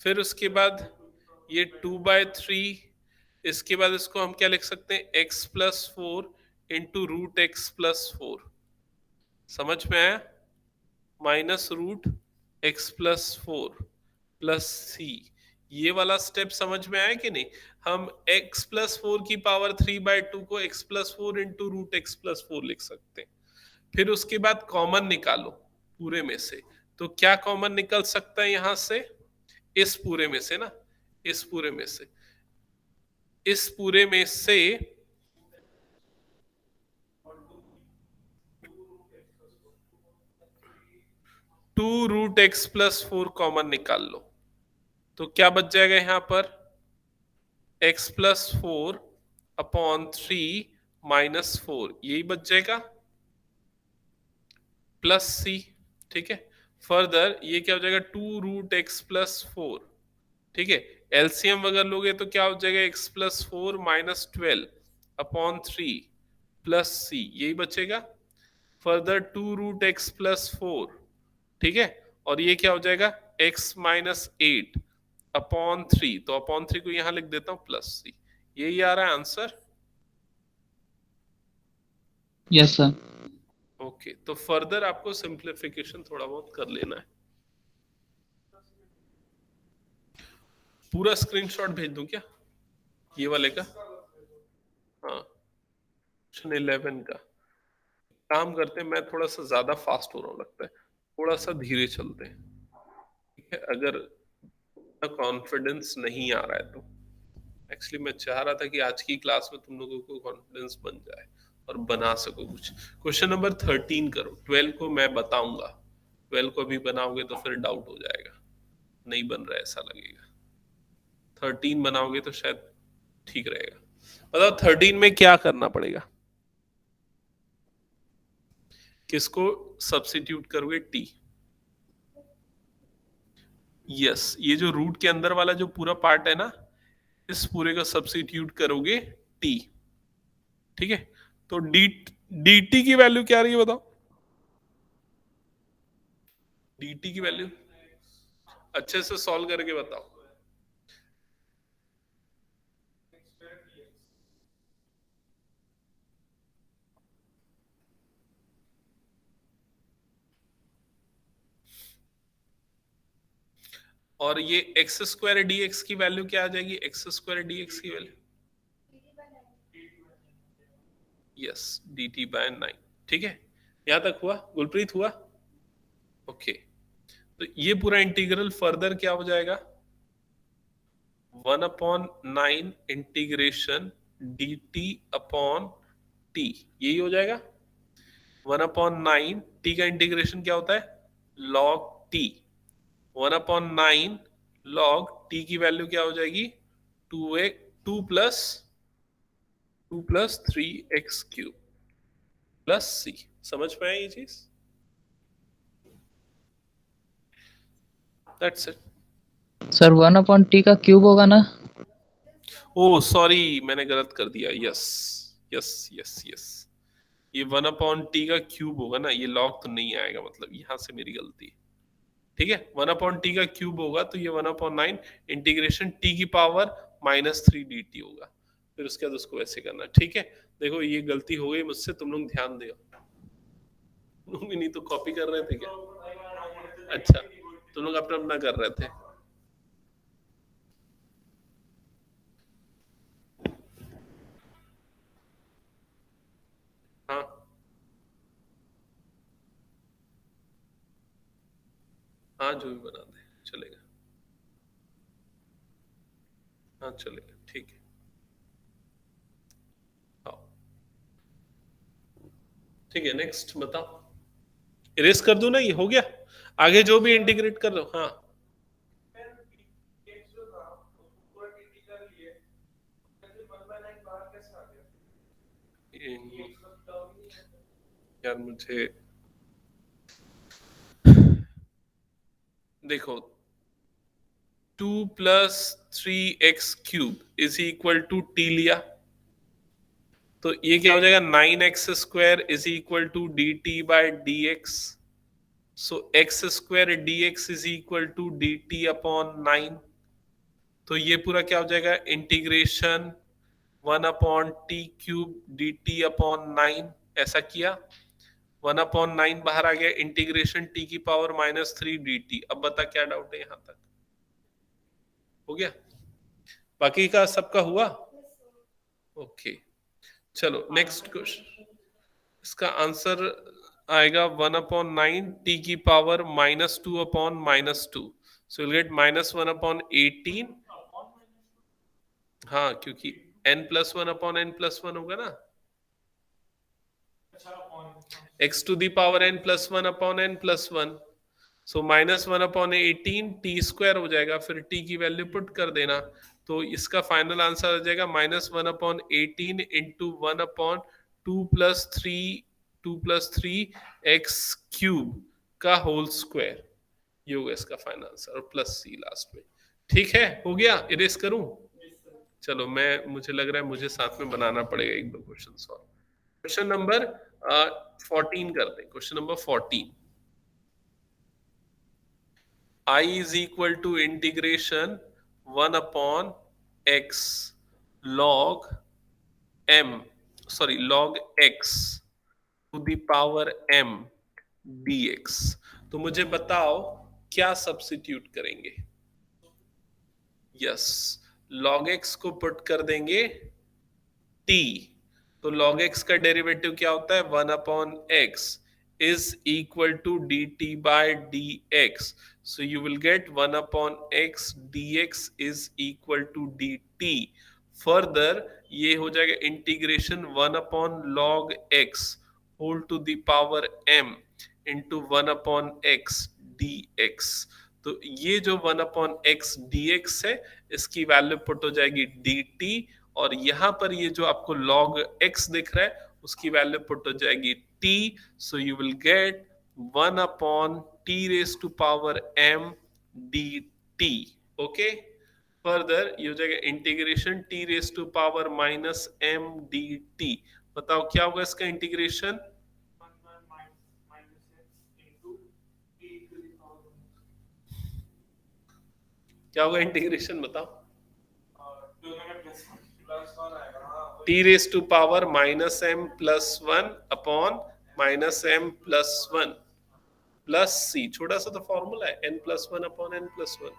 फिर उसके बाद ये 2/3, इसके बाद इसको हम क्या लिख सकते हैं, x+4 इंटू √x+4, समझ में आया, -√x+4 प्लस सी, ये वाला स्टेप समझ में आया कि नहीं। हम x+4 की पावर 3/2 को x+4 इंटू √x+4 लिख सकते हैं। फिर उसके बाद कॉमन निकालो पूरे में से, तो क्या कॉमन निकल सकता है यहां से, इस पूरे में से ना, इस पूरे में से, इस पूरे में से 2√x+4 कॉमन निकाल लो, तो क्या बच जाएगा यहां पर, x+4 अपॉन 3 - 4, यही बच जाएगा, प्लस सी। ठीक है, फर्दर ये क्या हो जाएगा, 2√x+4, ठीक है, एलसीएम अगर लोगे तो क्या हो जाएगा, x+4 -12 अपॉन 3 प्लस सी, यही बचेगा। फर्दर 2√x+4, ठीक है, और ये क्या हो जाएगा, x-8 अपॉन 3, तो अपॉन 3 को यहां लिख देता हूं प्लस सी, यही आ रहा है आंसर। Yes sir. ओके, तो फर्दर आपको सिंप्लीफिकेशन थोड़ा बहुत कर लेना है। पूरा स्क्रीनशॉट भेज दूं क्या, ये वाले का? हाँ, क्वेश्चन 11 का। काम करते हैं, मैं थोड़ा सा ज्यादा फास्ट हो रहा हूँ लगता है, थोड़ा सा धीरे चलते हैं, ठीक है, अगर कॉन्फिडेंस नहीं आ रहा है तो। एक्चुअली मैं चाह रहा था कि आज की क्लास में तुम लोगों को कॉन्फिडेंस बन जाए और बना सको कुछ। क्वेश्चन नंबर 13 करो, 12 को मैं बताऊंगा, 12 को अभी बनाओगे तो फिर डाउट हो जाएगा, नहीं बन रहा है ऐसा लगेगा, 13 बनाओगे तो शायद ठीक रहेगा। बताओ 13 में क्या करना पड़ेगा, किसको सब्सिट्यूट करोगे, टी, यस, ये जो रूट के अंदर वाला जो पूरा पार्ट है ना, इस पूरे का सब्सिट्यूट करोगे टी, ठीक है। तो dt की वैल्यू क्या आ रही है बताओ, dt की वैल्यू अच्छे से सॉल्व करके बताओ। और ये x² dx की वैल्यू क्या आ जाएगी, x² dx की वैल्यू, यस dt बाय 9। ठीक है, यहां तक हुआ? गुलप्रीत हुआ? ओके, तो ये पूरा इंटीग्रल फर्दर क्या हो जाएगा? 1/9 इंटीग्रेशन dt अपॉन t, यही हो जाएगा। 1/9 t का इंटीग्रेशन क्या होता है? log t। 1/9 log t की वैल्यू क्या हो जाएगी? 2 प्लस 3x³ प्लस c। समझ पाए ये चीज? That's it. सर 1/t का क्यूब होगा ना? ओ सॉरी, मैंने गलत कर दिया। यस यस यस यस, ये 1/t का क्यूब होगा ना, ये लॉग तो नहीं आएगा, मतलब यहां से मेरी गलती। ठीक है, 1/t का क्यूब होगा तो ये 1/9 इंटीग्रेशन t की पावर -3 dt होगा। फिर उसके बाद उसको वैसे करना। ठीक है, देखो ये गलती हो गई मुझसे, तुम लोग ध्यान दो। तुम लोग भी नहीं तो कॉपी कर रहे थे क्या? अच्छा, तुम लोग अपना अपना कर रहे थे। हाँ हाँ, जो भी बना दे चलेगा। हाँ चलेगा, ठीक है। हाँ ठीक है, नेक्स्ट बताओ। इरेज कर दूं ना, ये हो गया। आगे जो भी इंटीग्रेट कर लो। हाँ यार मुझे देखो, 2 + 3x³ is equal to t लिया, तो ये क्या हो जाएगा? 9x² is equal to dt/dx। So x² dx is equal to dt/9। तो ये पूरा क्या हो जाएगा? Integration 1/t³ dt/9। ऐसा किया, 1/9 बाहर आ गया, इंटीग्रेशन t की पावर -3 dt। अब बता क्या डाउट है यहां तक? हो गया? बाकी का सबका हुआ? ओके, चलो नेक्स्ट क्वेश्चन। इसका आंसर आएगा 1/9 t की पावर -2/-2। So will gate -1/18। हाँ, क्योंकि n+1/n+1 होगा ना, x⁴n+1/n+1। सो -1/18 t² हो जाएगा, फिर t की वैल्यू पुट कर देना। तो इसका फाइनल आंसर आ जाएगा -1/18 इंटू 1/2 + 3 का होल स्क्वायर। ये होगा इसका फाइनल आंसर, और प्लस c लास्ट में। ठीक है, हो गया? इरेज करूं? चलो, मुझे लग रहा है मुझे साथ में बनाना पड़ेगा एक दो क्वेश्चन सॉल्व। क्वेश्चन नंबर 14 कर दे। Question number 14, I is equal to integration 1/x log m, sorry, log x to the power m dx। तो मुझे बताओ क्या सब्स्टिट्यूट करेंगे? यस, log x को पुट कर देंगे t। तो log x का डेरिवेटिव क्या होता है? 1/x is equal to dt/dx। So you will get 1/x dx is equal to dt। Further ये हो जाएगा integration 1/log x whole to the power m into 1/x dx। तो ये जो 1/x dx है, इसकी वैल्यू पुट हो जाएगी dt, और यहां पर ये जो आपको log x दिख रहा है, उसकी वैल्यू पुट हो जाएगी t। So you will gate 1/t⁻m dt। Okay, further ये हो जाएगा इंटीग्रेशन t⁻m dt। बताओ क्या होगा इसका इंटीग्रेशन? क्या होगा इंटीग्रेशन, बताओ? t⁻m+1/-m+1 plus c। छोटा सा तो फॉर्मूला है, n+1/n+1।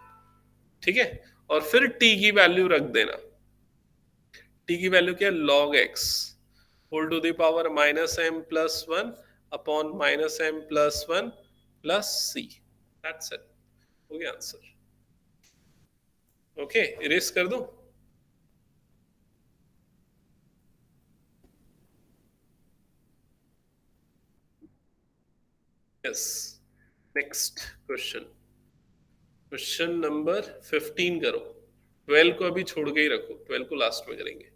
ठीक है, और फिर t की वैल्यू रख देना। t की वैल्यू क्या है? log x। Whole to the power minus m plus one upon minus m plus one plus c, that's it, हो गया आंसर। ओके, इरेज कर दूं? Yes, next question, question number 15 करो। 12 को अभी छोड़ के ही रखो, 12 को लास्ट में करेंगे।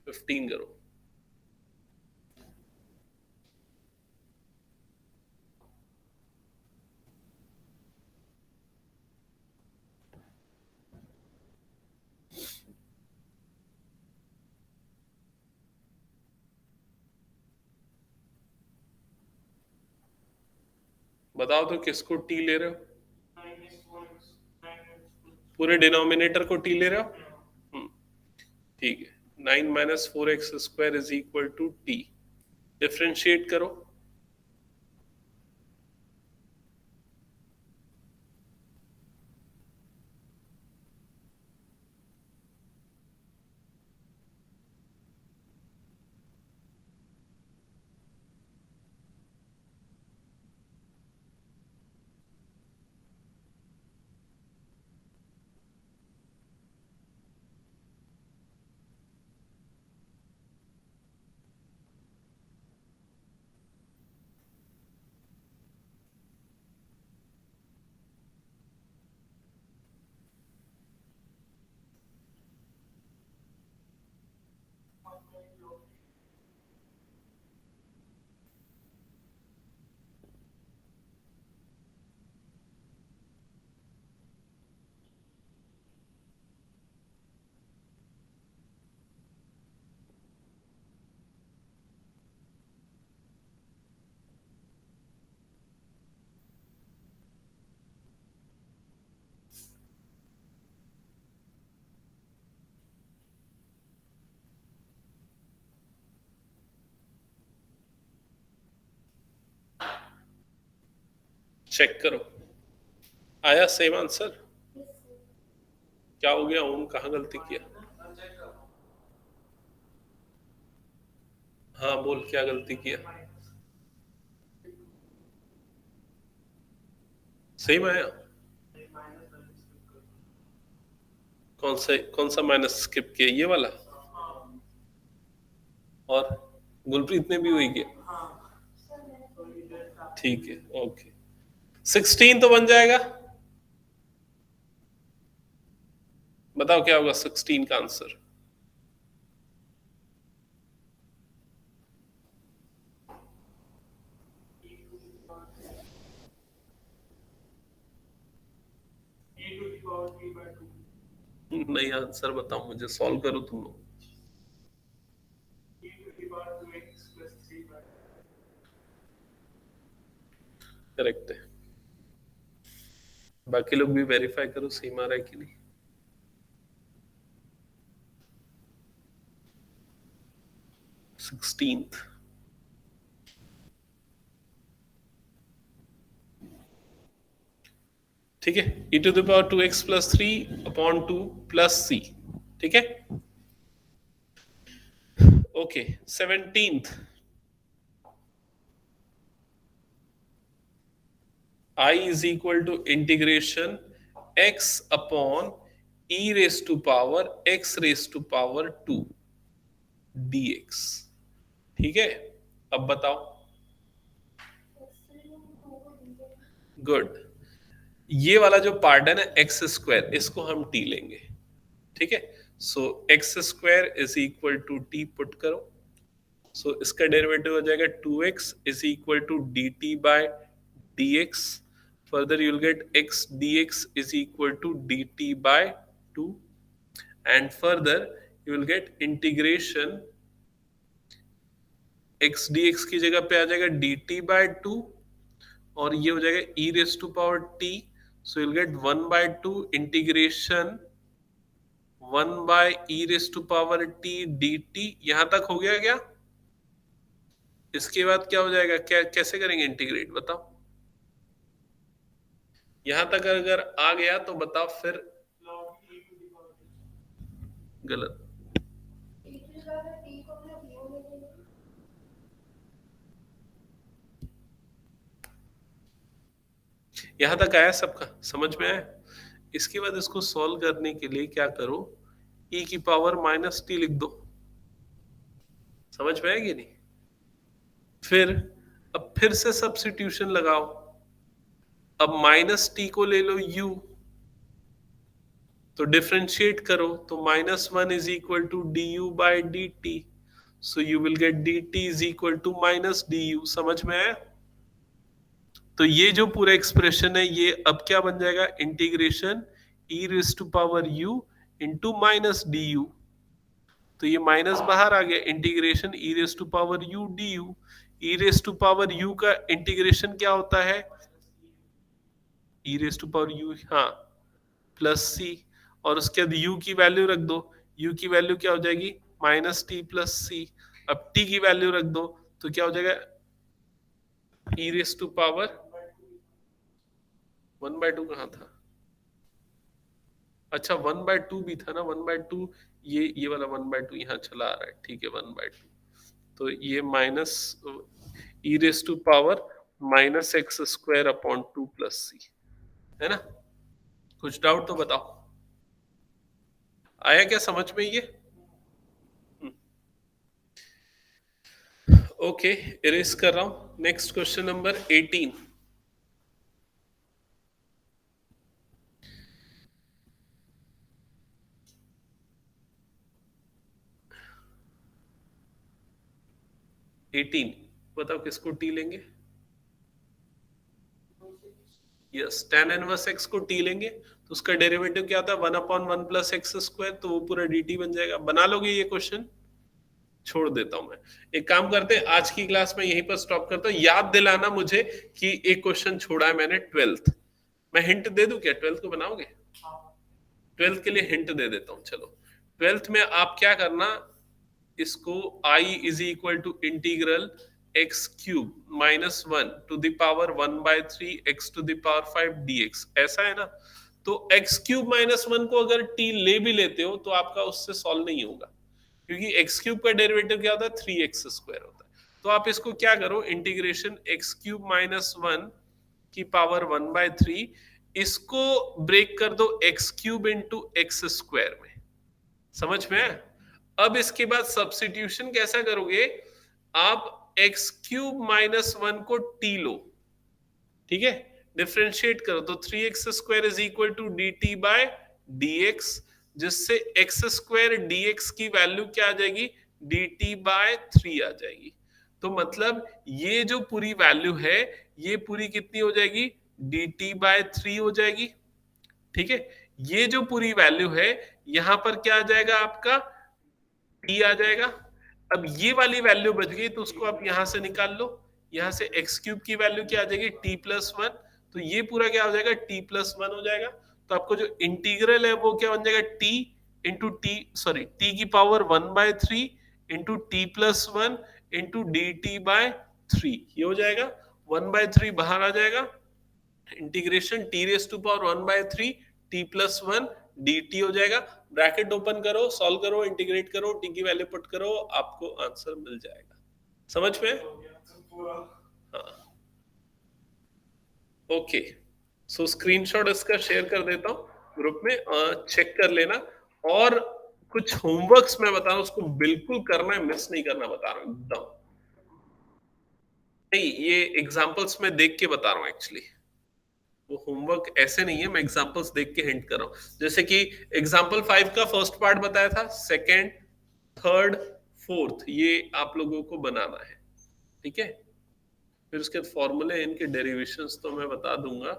15 करो। बताओ तो किसको टी ले रहे हो? पूरे डिनोमिनेटर को टी ले रहे हो? ठीक है, 9 - 4x² is equal to t. Differentiate करो। चेक करो, आया सेम आंसर? क्या हो गया ओम, कहाँ गलती किया? हाँ बोल, क्या गलती किया? सेम आया? कौन सा माइनस स्किप किया, ये वाला? और गुलप्रीत ने भी वही किया? ठीक है, ओके। 16 तो बन जाएगा। बताओ क्या होगा 16 का आंसर? नहीं, आंसर बताओ मुझे, सॉल्व करो तुम लोग। करेक्ट है। बाकी लोग भी वेरीफाई करो सेम आ रहा है कि नहीं। 16th। ठीक है, e⁻²x + 3/2 + c। ठीक है, okay. 17th, I is equal to integration x upon e⁻x⁻², dx। ठीक है, अब बताओ। गुड। ये वाला जो पार्ट है ना x², इसको हम t लेंगे। ठीक है, so x² is equal to t put करो। सो इसका डेरिवेटिव हो जाएगा 2x is equal to dt by dx। Further you'll get x dx is equal to dt by 2, and further you will get integration x dx की जगह पे आ जाएगा dt बाय 2, और ये हो जाएगा e⁻t। So you'll get 1/2 integration 1/e⁻t dt। यहां तक हो गया क्या? इसके बाद क्या हो जाएगा, क्या कैसे करेंगे इंटीग्रेट, बताओ। यहां तक अगर आ गया तो बताओ फिर। गलत। यहां तक आया सबका, समझ में आया? इसके बाद इसको सॉल्व करने के लिए क्या करो, e की पावर माइनस टी लिख दो। समझ में आएगी नहीं? फिर अब फिर से सब्स्टिट्यूशन लगाओ। अब माइनस टी को ले लो u, तो डिफरेंशिएट करो, तो minus one is equal to d u by d t, so you will get d t is equal to minus d u. समझ में आया? तो ये जो पूरा एक्सप्रेशन है ये अब क्या बन जाएगा, integration e raise to power u into minus d u. तो ये माइनस बाहर आ गया, integration e raise to power u d u. E raise to power u का इंटीग्रेशन क्या होता है, e raise to power u, हाँ, प्लस सी, और उसके बाद u की वैल्यू रख दो। u की वैल्यू क्या हो जाएगी, माइनस टी प्लस सी। अब t की वैल्यू रख दो, तो क्या हो जाएगा, e रेस टू पावर 1/2 कहाँ था, अच्छा 1/2 भी था ना, 1/2, ये वाला 1/2 यहाँ चला आ रहा है, ठीक है 1/2। तो ये minus e raise to power minus X square upon 2 plus C, है ना? कुछ डाउट तो बताओ, आया क्या समझ में ये? ओके, इरेज कर रहा हूं। Next question number 18। बताओ किसको टी लेंगे? यस, tan इनवर्स x को t लेंगे, तो उसका डेरिवेटिव क्या था, 1/1 प्लस एक्स स्क्वायर, तो वो पूरा dt बन जाएगा। बना लोगे ये क्वेश्चन? छोड़ देता हूं मैं। एक काम करते हैं, आज की क्लास में यहीं पर स्टॉप करता हूं। याद दिलाना मुझे कि एक क्वेश्चन छोड़ा है मैंने 12th। मैं हिंट दे दूं क्या, 12th को बनाओगे? 12th के लिए हिंट दे देता हूं, चलो। 12th में आप क्या करना, इसको i is equal to integral x cube minus one to the power 1/3 x to the power 5 dx, ऐसा है ना? तो एक्स क्यूब माइनस वन को अगर t ले भी लेते हो तो आपका उससे सॉल्व नहीं होगा, क्योंकि एक्स क्यूब का डेरिवेटिव क्या होता है, 3x स्क्वायर होता है। तो आप इसको क्या करो, integration x cube minus one की पावर 1/3, इसको ब्रेक कर दो x cube into x square में। समझ में? अब इसके बाद सब्स्टिट्यूशन कैसा करोगे, आप एक्स क्यूब माइनस वन को टी लो, ठीक है, डिफरेंशिएट करो, तो 3x square is equal to d T by d x, जिससे एक्स स्क्वायर डी एक्स की वैल्यू क्या आ जाएगी, डी टी बाय 3 आ जाएगी। तो मतलब ये जो पूरी वैल्यू है ये पूरी कितनी हो जाएगी, डी टी बाय 3 हो जाएगी, ठीक है। ये जो पूरी वैल्यू है यहां पर क्या आ जाएगा, आपका टी आ जाएगा। अब ये वाली वैल्यू बच गई तो उसको आप यहां से निकाल लो, यहां से एक्स क्यूब की वैल्यू क्या आ जाएगी, टी प्लस वन, तो ये पूरा क्या हो जाएगा, टी प्लस वन हो जाएगा। तो आपको जो इंटीग्रल है वो क्या बन जाएगा, T into T, sorry T की power 1/3 into T plus one into D T by 3, ये हो जाएगा। 1/3 बाहर आ जाएगा, integration T raise to power 1/3 T plus one D T हो जाएगा। ब्रैकेट ओपन करो, सॉल्व करो, इंटीग्रेट करो, टी की वैल्यू पुट करो, आपको आंसर मिल जाएगा। समझ में? हाँ, ओके। सो स्क्रीनशॉट इसका शेयर कर देता हूँ ग्रुप में, चेक कर लेना। और कुछ होमवर्क्स मैं बता रहा हूँ, उसको बिल्कुल करना है, मिस नहीं करना, बता रहा हूँ एकदम। नहीं, ये एग्जांपल्स में देख के बता रहा हूँ एक्चुअली, वो होमवर्क ऐसे नहीं है, मैं एग्जांपल्स देख के हिंट कर रहा हूं। जैसे कि एग्जांपल 5 का फर्स्ट पार्ट बताया था, सेकंड, थर्ड, फोर्थ, ये आप लोगों को बनाना है, ठीक है। फिर उसके फॉर्मूले, इनके डेरिवेशंस तो मैं बता दूंगा,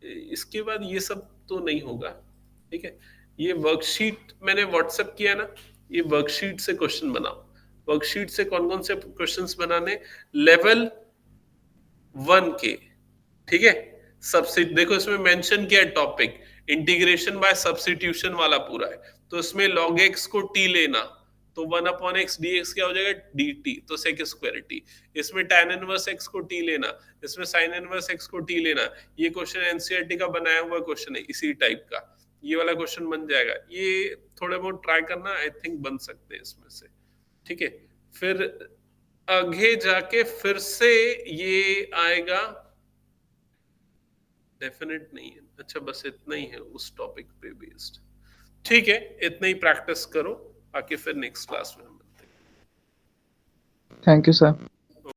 इसके बाद ये सब तो नहीं होगा, ठीक है। ये वर्कशीट मैंने व्हाट्सएप किया ना, ये वर्कशीट से क्वेश्चन बनाओ। वर्कशीट से कौन कौन से क्वेश्चंस बनाने, लेवल 1 के, ठीक है। सब्सिट देखो इसमें मेंशन किया है टॉपिक, इंटीग्रेशन बाय सब्स्टिट्यूशन वाला पूरा है। तो इसमें log x को t लेना, तो 1/x dx क्या हो जाएगा, dt, तो sec स्क्वायर t। इसमें tan इनवर्स x को t लेना, इसमें sin इनवर्स x को t लेना। ये क्वेश्चन एनसीईआरटी का बनाया हुआ क्वेश्चन है इसी टाइप का, ये वाला क्वेश्चन बन जाएगा। ये थोड़े बहुत ट्राई करना, आई थिंक बन सकते हैं इसमें से, ठीक है। फिर आगे जाके फिर से ये आएगा डेफिनेट नहीं है। अच्छा बस इतना ही है उस टॉपिक पे बेस्ड। ठीक है, इतना ही प्रैक्टिस करो, आके फिर नेक्स्ट क्लास में हम मिलते हैं। Thank you sir.